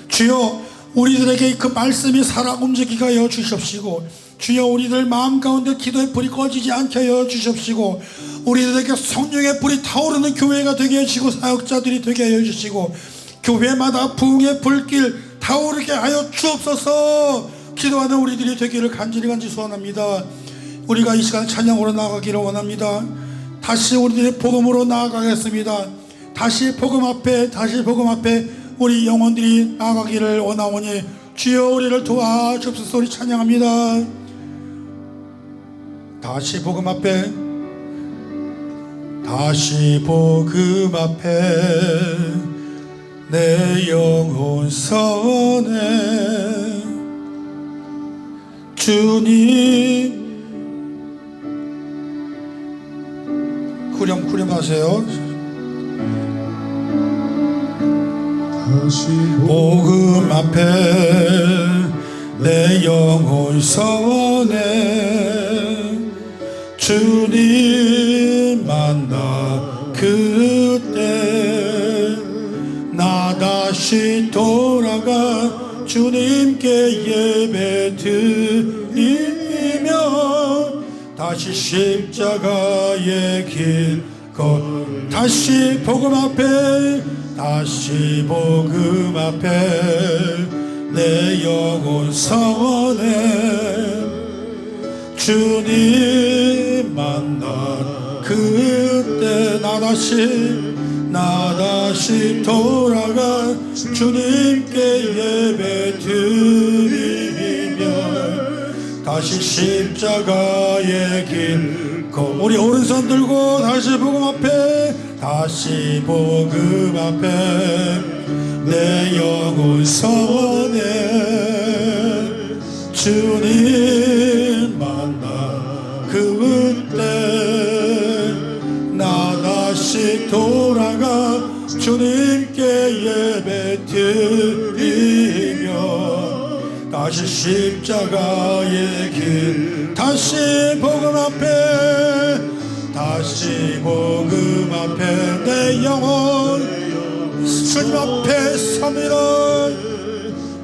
주여 우리들에게 그 말씀이 살아 움직이게 하여 주시옵시고, 주여 우리들 마음 가운데 기도의 불이 꺼지지 않게 하여 주시옵시고, 우리들에게 성령의 불이 타오르는 교회가 되게 해주시고, 사역자들이 되게 하여 주시고, 교회마다 부흥의 불길 타오르게 하여 주옵소서. 기도하는 우리들이 되기를 간절히 소원합니다. 우리가 이 시간 찬양으로 나아가기를 원합니다. 다시 우리들의 복음으로 나아가겠습니다. 다시 복음 앞에 우리 영혼들이 나아가기를 원하오니 주여 우리를 도와주옵소서. 우리 찬양합니다. 다시 복음 앞에 내 영혼 선에 주님, 후렴하세요. 복음 앞에 내 영혼 선에 주님 만나 그때 나 다시 돌아가 주님께 예배 드리며 다시 십자가의 길 다시 복음 앞에 내 영혼 선에 주님 만나 그때 나 다시 돌아가 주님께 예배 드리며 다시 십자가의 길 우리 오른손 들고 다시 복음 앞에 다시 복음 앞에 내 영혼 선해 주님 만나 그때 나 다시 돌아가 주님께 예배 드리며 다시 십자가의 길 다시 복음 앞에 다시 복음 앞에 내 영혼 주님 앞에 섭니다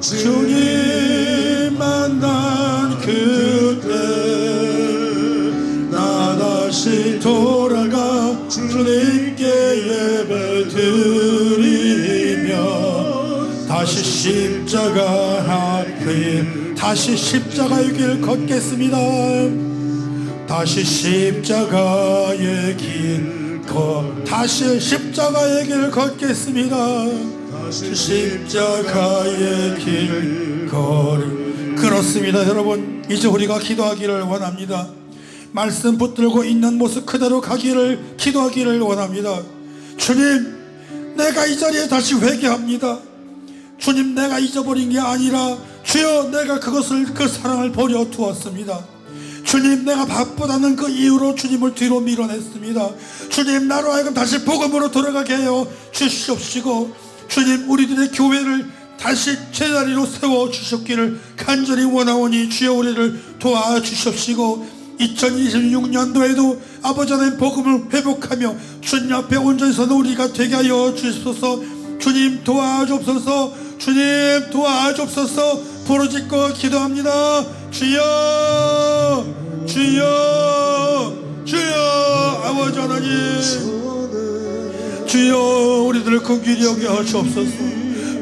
주님 만난 그때 나 다시 돌아가 주님께 예배 드리며 다시 십자가 길 다시 십자가의 길 걷겠습니다 다시 십자가의 길 다시 십자가의 길 걷겠습니다 다시 십자가의 길 그렇습니다 여러분 이제 우리가 기도하기를 원합니다 말씀 붙들고 있는 모습 그대로 가기를 기도하기를 원합니다 주님 내가 이 자리에 다시 회개합니다 주님 내가 잊어버린 게 아니라 주여 내가 그 사랑을 버려 두었습니다 주님 내가 바쁘다는 그 이유로 주님을 뒤로 밀어냈습니다 주님 나로 하여금 다시 복음으로 돌아가게 하여 주시옵시고 주님 우리들의 교회를 다시 제자리로 세워주셨기를 간절히 원하오니 주여 우리를 도와주시옵시고 2026년도에도 아버지 하나님 복음을 회복하며 주님 앞에 온전히 서는 우리가 되게 하여 주시옵소서 주님 도와주옵소서 주님 도와주옵소서 부르짖고 기도합니다 주여 주여 주여 아버지 하나님 주여 우리들을 긍휼히 여겨 주옵소서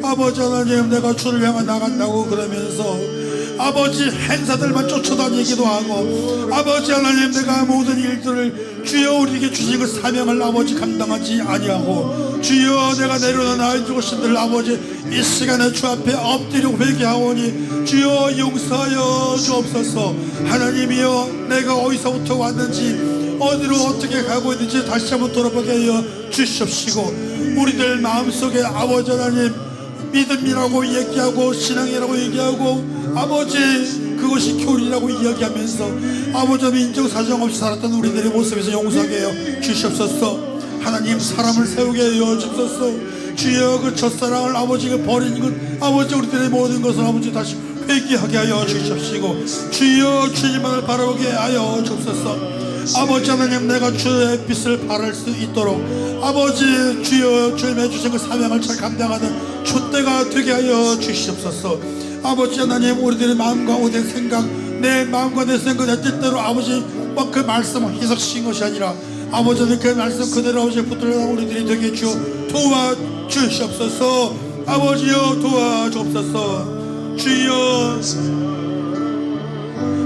아버지 하나님 내가 주를 향해 나간다고 그러면서 아버지 행사들만 쫓아다니기도 하고 아버지 하나님 내가 모든 일들을 주여 우리에게 주신 그 사명을 아버지 감당하지 아니하고 주여 내가 내려놓은 아이 죽으신들 아버지 이 시간에 주 앞에 엎드려 회개하오니 주여 용서하여 주옵소서 하나님이여 내가 어디서부터 왔는지 어디로 어떻게 가고 있는지 다시 한번 돌아보게 하여 주시옵시고 우리들 마음속에 아버지 하나님 믿음이라고 얘기하고 신앙이라고 얘기하고 아버지 그것이 교리라고 이야기하면서 아버지 인정사정 없이 살았던 우리들의 모습에서 용서하게 하여 주시옵소서 하나님 사람을 세우게 하여 주옵소서 주여 그 첫사랑을 아버지가 버린 것 아버지 우리들의 모든 것을 아버지 다시 회개하게 하여 주시옵시고 주여 주님만을 바라보게 하여 주옵소서 아버지 하나님 내가 주의 빛을 바랄 수 있도록 아버지 주여 주님의 주신 그 사명을 잘 감당하는 촛대가 되게 하여 주시옵소서 아버지 하나님 우리들의 마음과 우리의 생각 내 마음과 내 생각 내 뜻대로 아버지 그 말씀을 희석시킨 것이 아니라 아버지 하나님 그 말씀 그대로 아버지 붙들어 우리들이 되게 주어 도와주시옵소서 아버지여 도와주옵소서 주여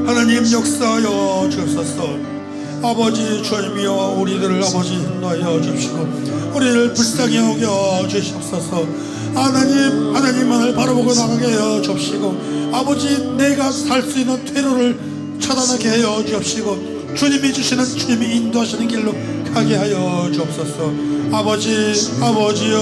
하나님 역사하여 주옵소서 아버지 주님이여 우리들을 아버지 인도하여 주시고 우리를 불쌍히 여겨 주시옵소서 하나님만을 바라보고 나가게 하여 주옵시고 아버지 내가 살 수 있는 퇴로를 차단하게 하여 주옵시고 주님이 주시는 주님이 인도하시는 길로 가게 하여 주옵소서 아버지여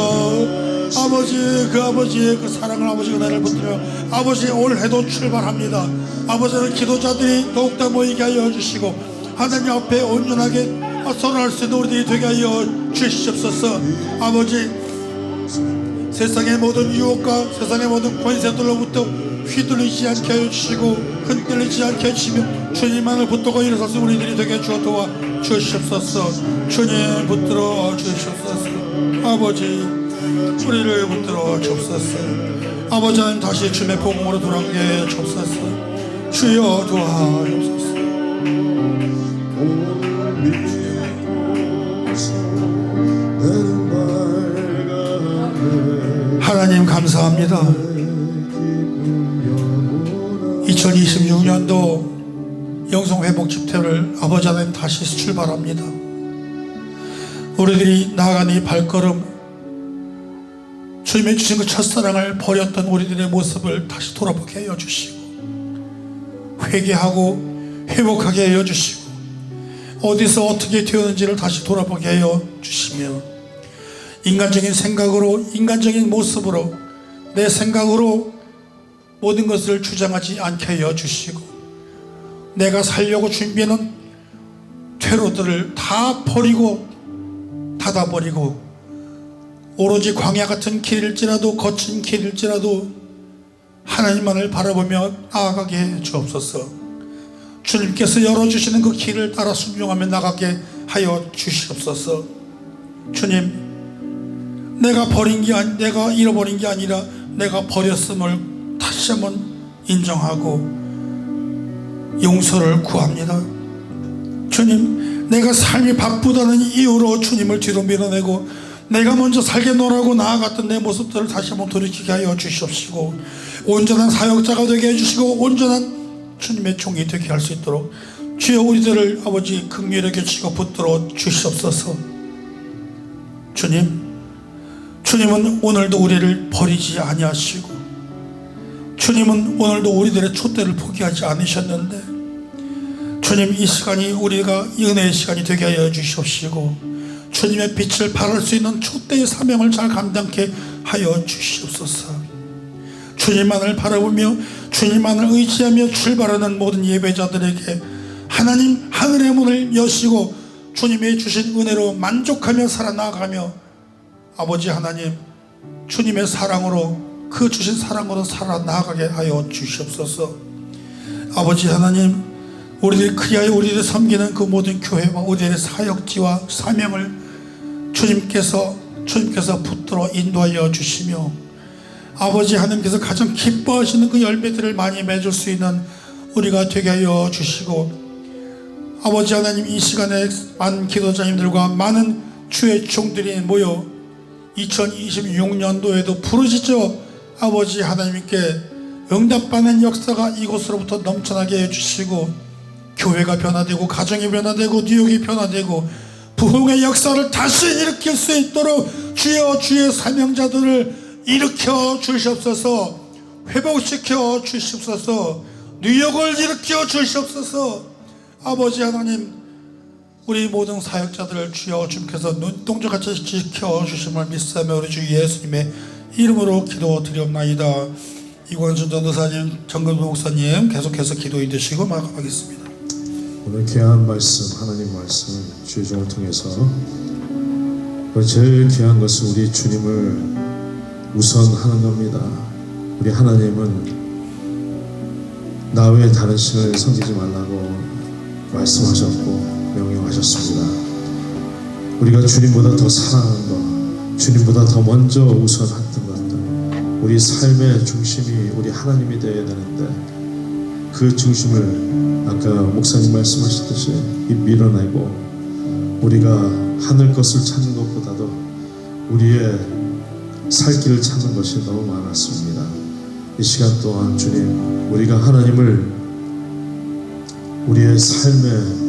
아버지 그 아버지의 그 사랑을 아버지가 나를 붙들어 아버지 올해도 출발합니다 아버지는 기도자들이 더욱더 모이게 하여 주시고 하나님 앞에 온전하게 선언할 수 있는 우리들이 되게 하여 주시옵소서 아버지 세상의 모든 유혹과 세상의 모든 권세들로부터 휘둘리지 않게 하여 주시고 흔들리지 않게 해주시며 주님만을 붙들고 일어서서 우리들이 되게 주어 도와 주시옵소서 주님 붙들어 주시옵소서 아버지 우리를 붙들어 주옵소서 아버지 하나님 다시 주님의 복음으로 돌아오게 해 주옵소서 주여 도와주옵소서 하나님 감사합니다 2026년도 영성회복 집회를 아버지 하나님 다시 출발합니다 우리들이 나아가는 이 발걸음 주님의 주신 그 첫사랑을 버렸던 우리들의 모습을 다시 돌아보게 하여 주시고 회개하고 회복하게 하여 주시고 어디서 어떻게 되었는지를 다시 돌아보게 하여 주시며 인간적인 생각으로 인간적인 모습으로 내 생각으로 모든 것을 주장하지 않게 하여 주시고 내가 살려고 준비하는 퇴로들을 다 버리고 닫아버리고 오로지 광야 같은 길일지라도 거친 길일지라도 하나님만을 바라보며 나아가게 해 주옵소서. 주님께서 열어주시는 그 길을 따라 순종하며 나가게 하여 주시옵소서. 주님, 내가 내가 잃어버린 게 아니라 내가 버렸음을 다시 한번 인정하고 용서를 구합니다. 주님, 내가 삶이 바쁘다는 이유로 주님을 뒤로 밀어내고 내가 먼저 살겠노라고 나아갔던 내 모습들을 다시 한번 돌이키게 하여 주시옵시고 온전한 사역자가 되게 해주시고 온전한 주님의 종이 되게 할 수 있도록 주여 우리들을 아버지 긍휼히 여기시고 붙들어 주시옵소서. 주님은 오늘도 우리를 버리지 아니하시고 주님은 오늘도 우리들의 촛대를 포기하지 않으셨는데 주님, 이 시간이 우리가 은혜의 시간이 되게 하여 주시옵시고 주님의 빛을 발할 수 있는 촛대의 사명을 잘 감당케 하여 주시옵소서. 주님만을 바라보며 주님만을 의지하며 출발하는 모든 예배자들에게 하나님 하늘의 문을 여시고 주님의 주신 은혜로 만족하며 살아나가며 아버지 하나님 주님의 사랑으로 그 주신 사랑으로 살아나가게 하여 주시옵소서. 아버지 하나님, 우리들이 그리하여 우리를 섬기는 그 모든 교회와 우리들의 사역지와 사명을 주님께서 붙들어 인도하여 주시며 아버지 하나님께서 가장 기뻐하시는 그 열매들을 많이 맺을 수 있는 우리가 되게 하여 주시고 아버지 하나님, 이 시간에 많은 기도자님들과 많은 주의 종들이 모여 2026년도에도 부르짖어 아버지 하나님께 응답받는 역사가 이곳으로부터 넘쳐나게 해주시고 교회가 변화되고 가정이 변화되고 뉴욕이 변화되고 부흥의 역사를 다시 일으킬 수 있도록 주여 주의 사명자들을 일으켜 주시옵소서. 회복시켜 주시옵소서. 뉴욕을 일으켜 주시옵소서. 아버지 하나님, 우리 모든 사역자들을 주여 주님께서 눈동자같이 지켜주심을 믿사며 우리 주 예수님의 이름으로 기도드리옵나이다. 이관순 전도사님, 정근도 목사님 계속해서 기도해 주시고 마감하겠습니다. 오늘 귀한 말씀, 하나님 말씀 주의 종을 통해서 제일 귀한 것은 우리 주님을 우선하는 겁니다. 우리 하나님은 나 외에 다른 신을 섬기지 말라고 말씀하셨고 명령하셨습니다. 우리가 주님보다 더 사랑하는 것, 주님보다 더 먼저 우선했던 것들, 우리 삶의 중심이 우리 하나님이 되어야 되는데 그 중심을 아까 목사님 말씀하셨듯이 밀어내고 우리가 하늘 것을 찾는 것보다도 우리의 살 길을 찾는 것이 너무 많았습니다. 이 시간 또한 주님, 우리가 하나님을 우리의 삶의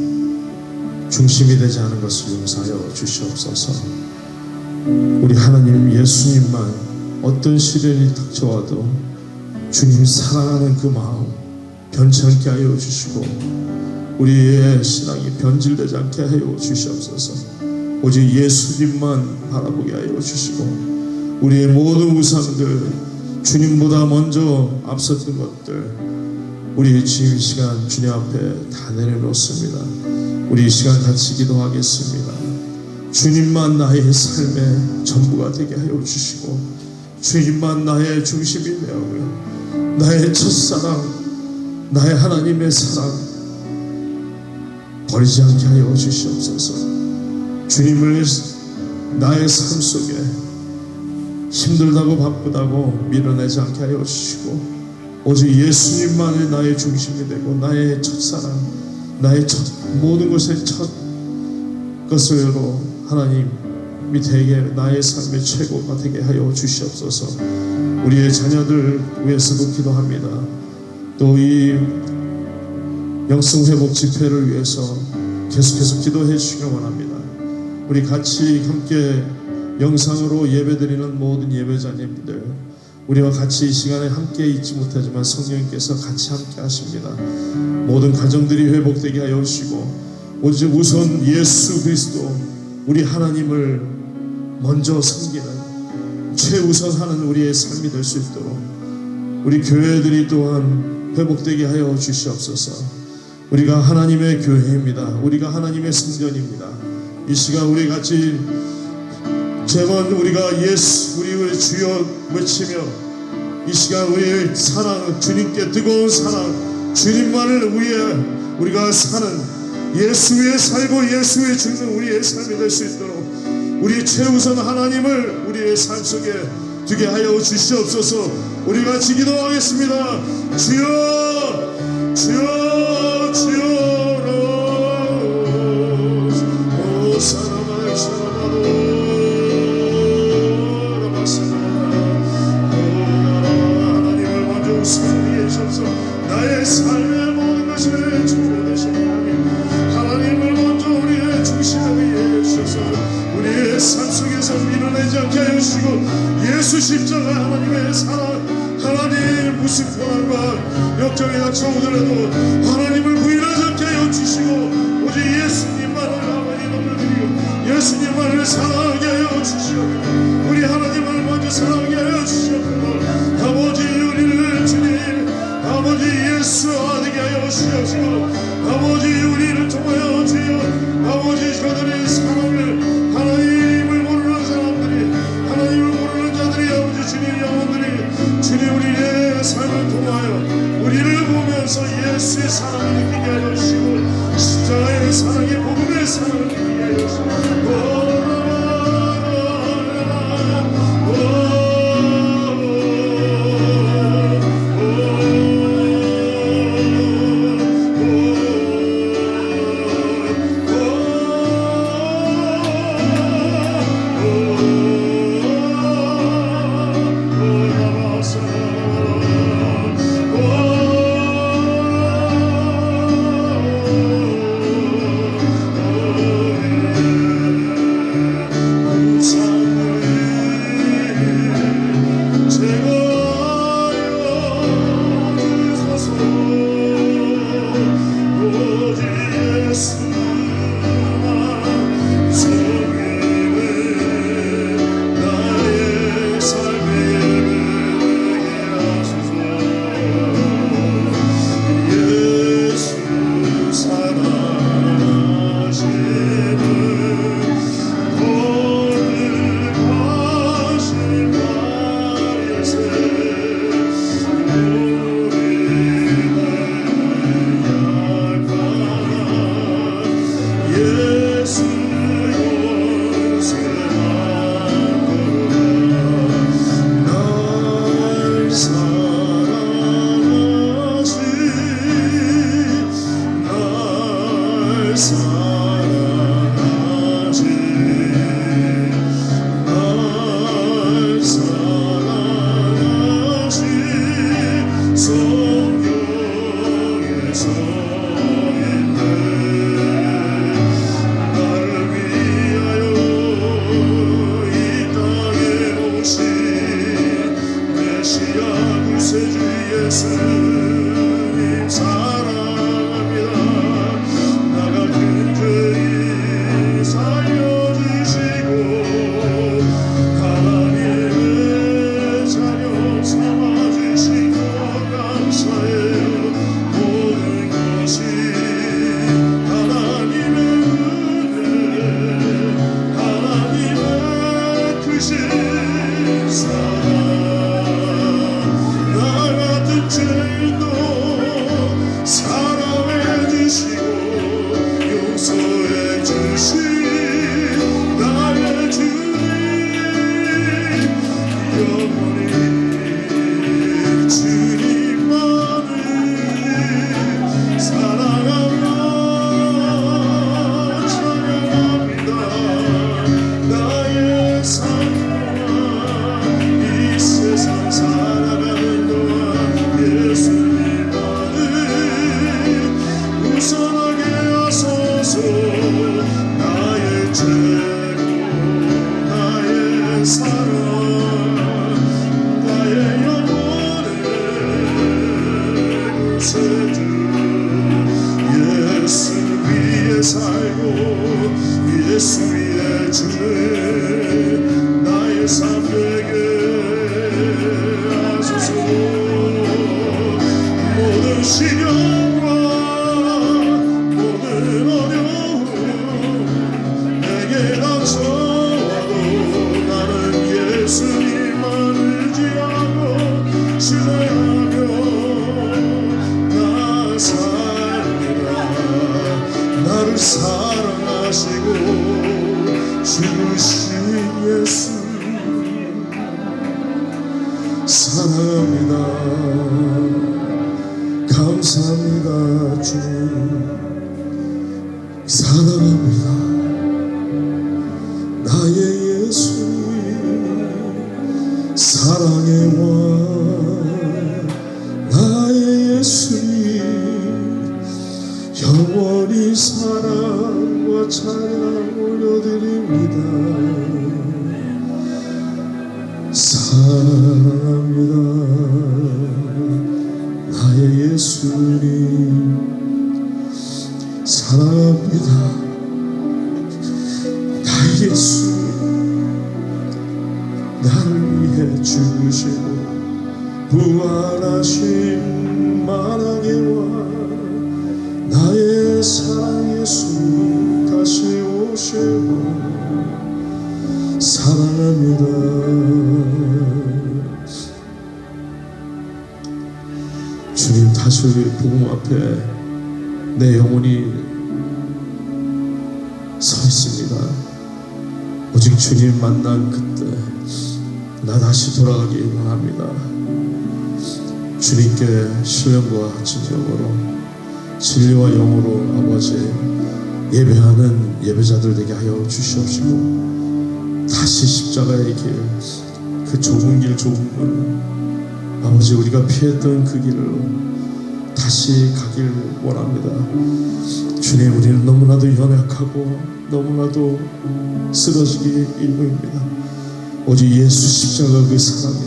중심이 되지 않은 것을 용서하여 주시옵소서. 우리 하나님 예수님만 어떤 시련이 닥쳐와도 주님 사랑하는 그 마음 변치 않게 하여 주시고 우리의 신앙이 변질되지 않게 하여 주시옵소서. 오직 예수님만 바라보게 하여 주시고 우리의 모든 우상들, 주님보다 먼저 앞섰던 것들 우리 지금 이 시간 주님 앞에 다 내려놓습니다. 우리 이 시간 같이 기도하겠습니다. 주님만 나의 삶의 전부가 되게 하여 주시고 주님만 나의 중심이 되어 나의 첫사랑, 나의 하나님의 사랑 버리지 않게 하여 주시옵소서. 주님을 나의 삶 속에 힘들다고 바쁘다고 밀어내지 않게 하여 주시고 오직 예수님만이 나의 중심이 되고 나의 첫사랑, 나의 모든 것의 첫 것으로 하나님이 되게 나의 삶의 최고가 되게 하여 주시옵소서. 우리의 자녀들 위해서도 기도합니다. 또 이 영성회복 집회를 위해서 계속해서 기도해 주시기 원합니다. 우리 같이 함께 영상으로 예배드리는 모든 예배자님들 우리와 같이 이 시간에 함께 있지 못하지만 성령님께서 같이 함께 하십니다. 모든 가정들이 회복되게 하여 주시고 오직 우선 예수 그리스도 우리 하나님을 먼저 섬기는 최우선하는 우리의 삶이 될 수 있도록 우리 교회들이 또한 회복되게 하여 주시옵소서. 우리가 하나님의 교회입니다. 우리가 하나님의 성전입니다. 이 시간 우리 같이 제번 우리가 예수 우리의 주여 외치며 이 시간 우리의 사랑 주님께 뜨거운 사랑 주님만을 위해 우리가 사는 예수 위에 살고 예수 위에 죽는 우리의 삶이 될 수 있도록 우리 최우선 하나님을 우리의 삶 속에 두게 하여 주시옵소서. 우리 같이 기도하겠습니다. 주여 주여 주여 오 사랑할 사랑하도 하나님을 먼저 우선히 해주셔서 나의 삶의 모든 것을 주관하신 하나님을 먼저 우리의 중심에 해주셔서 우리의 삶 속에서 밀어내지 않게 하여 주시고 예수 십자가 하나님의 사랑 하나님 무슨 고난과 역경이 닥쳐오더라도 하나님을 부인하지 않게 하여 주시고 오직 예수님만을 아버지 넘겨드리고 예수님만을 사랑하게 하여 주시옵고 우리 하나님을 먼저 사랑하게 하여 주시옵고 아버지 우리를 주님 아버지 예수 아들게 하여 주시옵시고 아버지 우리를 통하여 주여 아버지 저들의 사랑을 하나님을 모르는 사람들이 하나님을 모르는 자들이 아버지 주님 영혼들이 주님 우리의 삶을 통하여 우리를 보면서 예수의 사랑을 느끼게 하여 주시고 십자가의 사랑이 복음의 사랑을 느끼게 하여 주시고 살고 예수 위에 죽는 나의 삶 되게 하소서. 모든 시련과 모든 어려움 내게 닥쳐와도 나는 예수님만 의지하고 신뢰하며 나 살리라. 나를 사랑하시고 죽으신 예수 사랑합니다. 감사합니다. 주님 사랑합니다. 나의 예수님 사랑의 왕 나의 예수님 영원히 사랑과 찬양 올려드립니다. 사랑합니다. 나의 예수님 사랑합니다. 나의 예수님 나를 위해 죽으시고 부활하신 만왕의 왕 나의 사랑 예수님 다시 오시고 사랑합니다. 주님 다시 복음 앞에 내 영혼이 서 있습니다. 오직 주님 만난 그때 나 다시 돌아가기 원합니다. 주님께 신령과 진정으로 진리와 영으로 아버지 예배하는 예배자들 되게 하여 주시옵시고 다시 십자가의 길, 그 좁은 길 좁은 문 아버지 우리가 피했던 그 길로 다시 가길 원합니다. 주님 우리는 너무나도 연약하고 너무나도 쓰러지기 일부입니다. 오직 예수 십자가 그 사랑에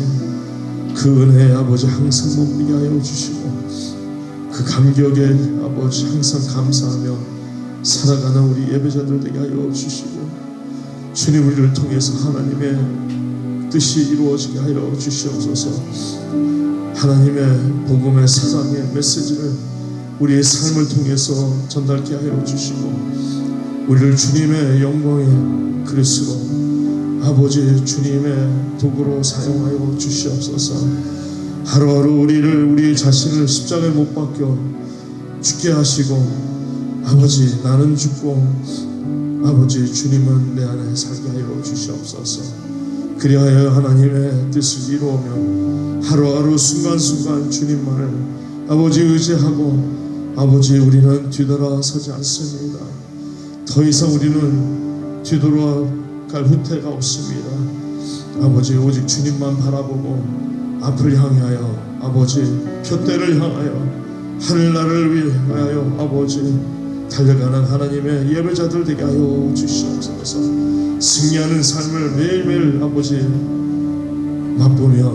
그 은혜에 아버지 항상 머무르게 하여 주시고 그 감격에 아버지 항상 감사하며 살아가는 우리 예배자들 되게 하여 주시고 주님 우리를 통해서 하나님의 뜻이 이루어지게 하여 주시옵소서. 하나님의 복음의 사랑의 메시지를 우리의 삶을 통해서 전달케 하여 주시고 우리를 주님의 영광의 그릇으로 아버지 주님의 도구로 사용하여 주시옵소서. 하루하루 우리 자신을 십자가에 못 박혀 죽게 하시고 아버지 나는 죽고 아버지 주님은 내 안에 살게 하여 주시옵소서. 그리하여 하나님의 뜻을 이루어며 하루하루 순간순간 주님만을 아버지 의지하고 아버지 우리는 뒤돌아서지 않습니다. 더 이상 우리는 뒤돌아갈 후퇴가 없습니다. 아버지 오직 주님만 바라보고 앞을 향하여 아버지 표대를 향하여 하늘나라를 위하여 아버지 달려가는 하나님의 예배자들 되게 하여 주시옵소서. 승리하는 삶을 매일매일 아버지 맛보며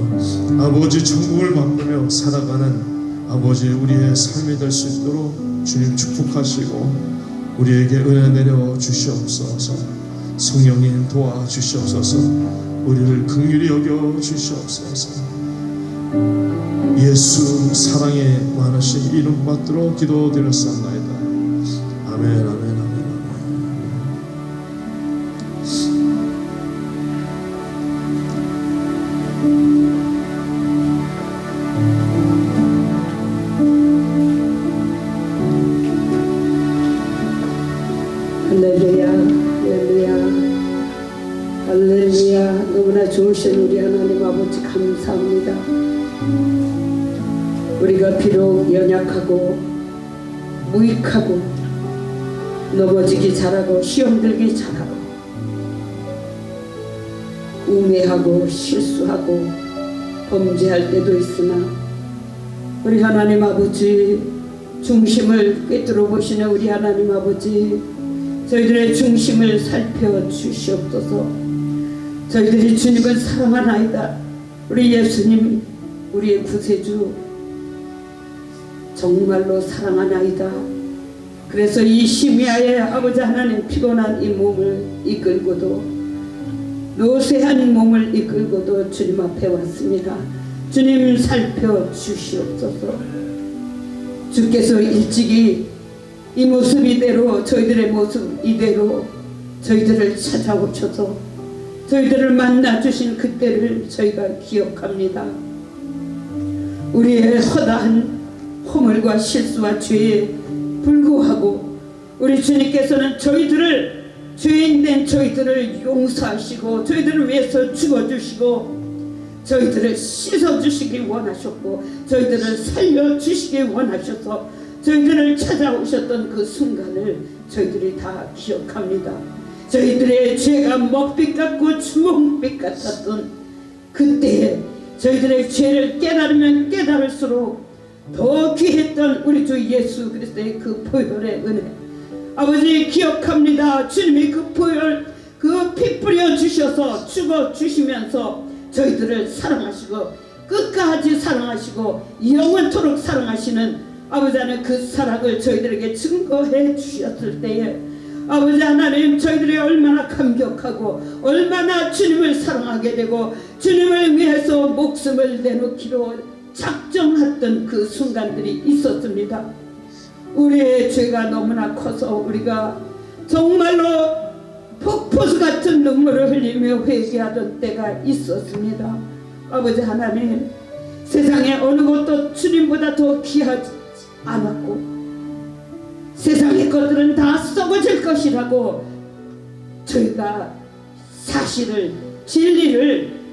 아버지 천국을 맛보며 살아가는 아버지 우리의 삶이 될 수 있도록 주님 축복하시고 우리에게 은혜 내려 주시옵소서. 성령님 도와주시옵소서. 우리를 긍휼히 여겨 주시옵소서. 예수 사랑에 많으신 이름 받들어 기도드렸사옵나이다. 아멘 아멘 아멘. 할렐루야, 할렐루야, 할렐루야. 너무나 좋으신 우리 하나님 아버지 감사합니다. 우리가 비록 연약하고 무익하고 넘어지기 잘하고 시험 들기 잘하고 우매하고 실수하고 범죄할 때도 있으나 우리 하나님 아버지 중심을 꿰뚫어 보시는 우리 하나님 아버지 저희들의 중심을 살펴주시옵소서. 저희들이 주님을 사랑하나이다. 우리 예수님 우리의 구세주 정말로 사랑하나이다. 그래서 이 심야에 아버지 하나님 피곤한 이 몸을 이끌고도 노쇠한 몸을 이끌고도 주님 앞에 왔습니다. 주님 살펴주시옵소서. 주께서 일찍이 이 모습 이대로 저희들의 모습 이대로 저희들을 찾아오셔서 저희들을 만나주신 그때를 저희가 기억합니다. 우리의 허다한 허물과 실수와 죄에 불구하고 우리 주님께서는 저희들을 죄인된 저희들을 용서하시고 저희들을 위해서 죽어주시고 저희들을 씻어주시기 원하셨고 저희들을 살려주시기 원하셔서 저희들을 찾아오셨던 그 순간을 저희들이 다 기억합니다. 저희들의 죄가 먹빛 같고 주홍빛 같았던 그때에 저희들의 죄를 깨달으면 깨달을수록 더 귀했던 우리 주 예수 그리스도의 그 보혈의 은혜 아버지 기억합니다. 주님이 그 보혈 그 피 뿌려 주셔서 죽어 주시면서 저희들을 사랑하시고 끝까지 사랑하시고 영원토록 사랑하시는 아버지 하나님 그 사랑을 저희들에게 증거해 주셨을 때에 아버지 하나님 저희들이 얼마나 감격하고 얼마나 주님을 사랑하게 되고 주님을 위해서 목숨을 내놓기로 작정했던 그 순간들이 있었습니다. 우리의 죄가 너무나 커서 우리가 정말로 폭포수 같은 눈물을 흘리며 회개하던 때가 있었습니다. 아버지 하나님 세상에 어느 것도 주님보다 더 귀하지 않았고 세상의 것들은 다 썩어질 것이라고 저희가 사실을 진리를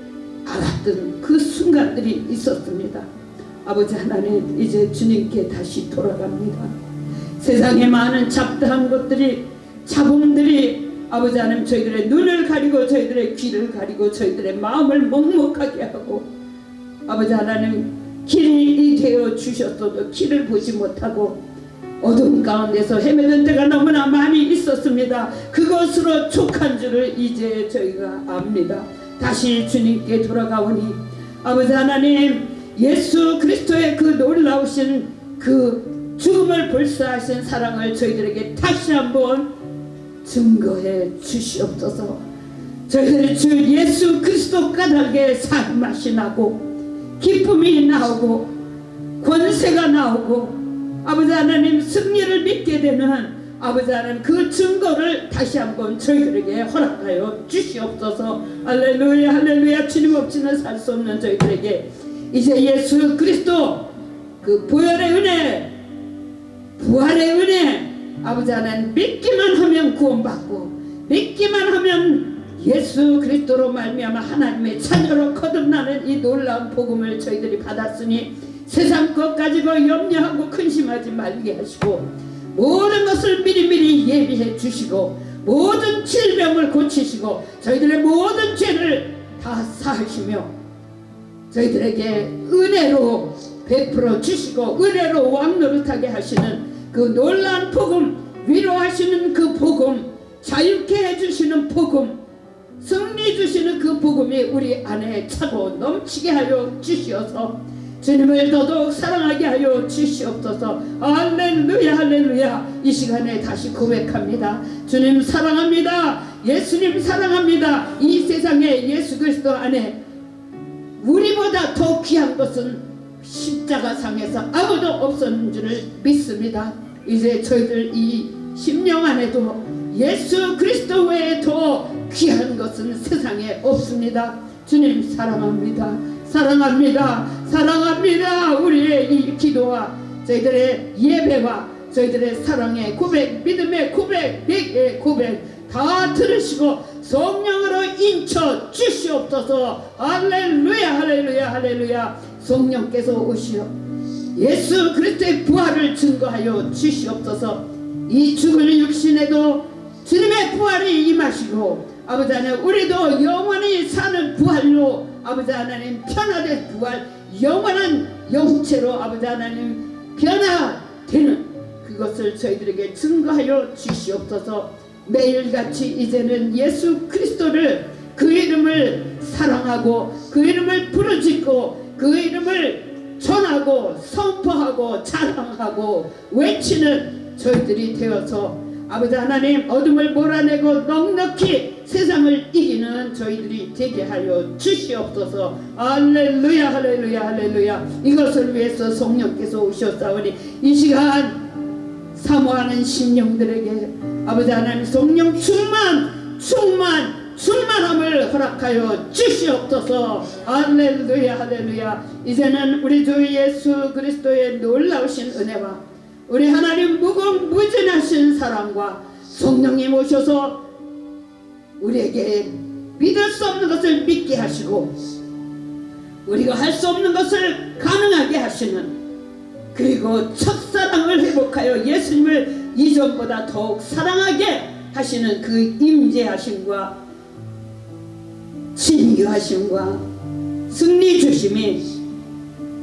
알았던 그 순간들이 있었습니다. 아버지 하나님 이제 주님께 다시 돌아갑니다. 세상에 많은 잡다한 것들이 잡음들이 아버지 하나님 저희들의 눈을 가리고 저희들의 귀를 가리고 저희들의 마음을 먹먹하게 하고 아버지 하나님 길이 되어 주셨어도 길을 보지 못하고 어둠 가운데서 헤매는 데가 너무나 많이 있었습니다. 그것으로 족한 줄을 이제 저희가 압니다. 다시 주님께 돌아가오니 아버지 하나님 예수 그리스도의 그 놀라우신 그 죽음을 불사하신 사랑을 저희들에게 다시 한번 증거해 주시옵소서. 저희들이 주 예수 그리스도 까닭에 삶맛이 나고 기쁨이 나오고 권세가 나오고 아버지 하나님 승리를 믿게 되는 아버지 하나님 그 증거를 다시 한번 저희들에게 허락하여 주시옵소서. 할렐루야 할렐루야. 주님 없이는 살 수 없는 저희들에게 이제 예수 그리스도 그 보혈의 은혜 부활의 은혜 아버지 하나님 믿기만 하면 구원받고 믿기만 하면 예수 그리스도로 말미암아 하나님의 자녀로 거듭나는 이 놀라운 복음을 저희들이 받았으니 세상 것 가지고 염려하고 근심하지 말게 하시고 모든 것을 미리미리 예비해 주시고 모든 질병을 고치시고 저희들의 모든 죄를 다 사하시며 저희들에게 은혜로 베풀어 주시고 은혜로 왕노릇하게 하시는 그 놀라운 복음 위로하시는 그 복음 자유케 해주시는 복음 승리 주시는 그 복음이 우리 안에 차고 넘치게 하여 주시어서 주님을 더더욱 사랑하게 하여 주시옵소서. 할렐루야 할렐루야. 이 시간에 다시 고백합니다. 주님 사랑합니다. 예수님 사랑합니다. 이 세상에 예수 그리스도 안에 우리보다 더 귀한 것은 십자가상에서 아무도 없었는 줄을 믿습니다. 이제 저희들 이 심령 안에도 예수 그리스도 외에 더 귀한 것은 세상에 없습니다. 주님 사랑합니다. 사랑합니다. 사랑합니다. 우리의 이 기도와 저희들의 예배와 저희들의 사랑의 고백, 믿음의 고백, 믿음의 고백 다 들으시고 성령으로 인쳐 주시옵소서. 할렐루야 할렐루야 할렐루야. 성령께서 오시어 예수 그리스도의 부활을 증거하여 주시옵소서. 이 죽을 육신에도 주님의 부활이 임하시고 아버지 하나님 우리도 영원히 사는 부활로 아버지 하나님 변화된 부활 영원한 영체로 아버지 하나님 변화되는 그것을 저희들에게 증거하여 주시옵소서. 매일같이 이제는 예수 그리스도를 그 이름을 사랑하고 그 이름을 부르짖고 그 이름을 전하고 선포하고 자랑하고 외치는 저희들이 되어서 아버지 하나님 어둠을 몰아내고 넉넉히 세상을 이기는 저희들이 되게 하여 주시옵소서. 할렐루야 할렐루야 할렐루야. 이것을 위해서 성령께서 오셨사오니 이 시간 사모하는 심령들에게 아버지 하나님 성령 충만함을 허락하여 주시옵소서. 할렐루야 할렐루야. 이제는 우리 주 예수 그리스도의 놀라우신 은혜와 우리 하나님 무궁무진하신 사랑과 성령님 오셔서 우리에게 믿을 수 없는 것을 믿게 하시고 우리가 할 수 없는 것을 가능하게 하시는, 그리고 첫사랑을 회복하여 예수님을 이전보다 더욱 사랑하게 하시는 그 임재하심과 진교하심과 승리 주심이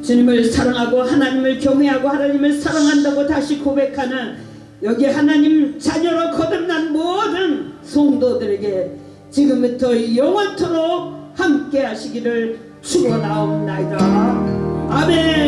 주님을 사랑하고 하나님을 경외하고 하나님을 사랑한다고 다시 고백하는 여기 하나님 자녀로 거듭난 모든 성도들에게 지금부터 영원토록 함께 하시기를 축원하옵나이다. 아멘.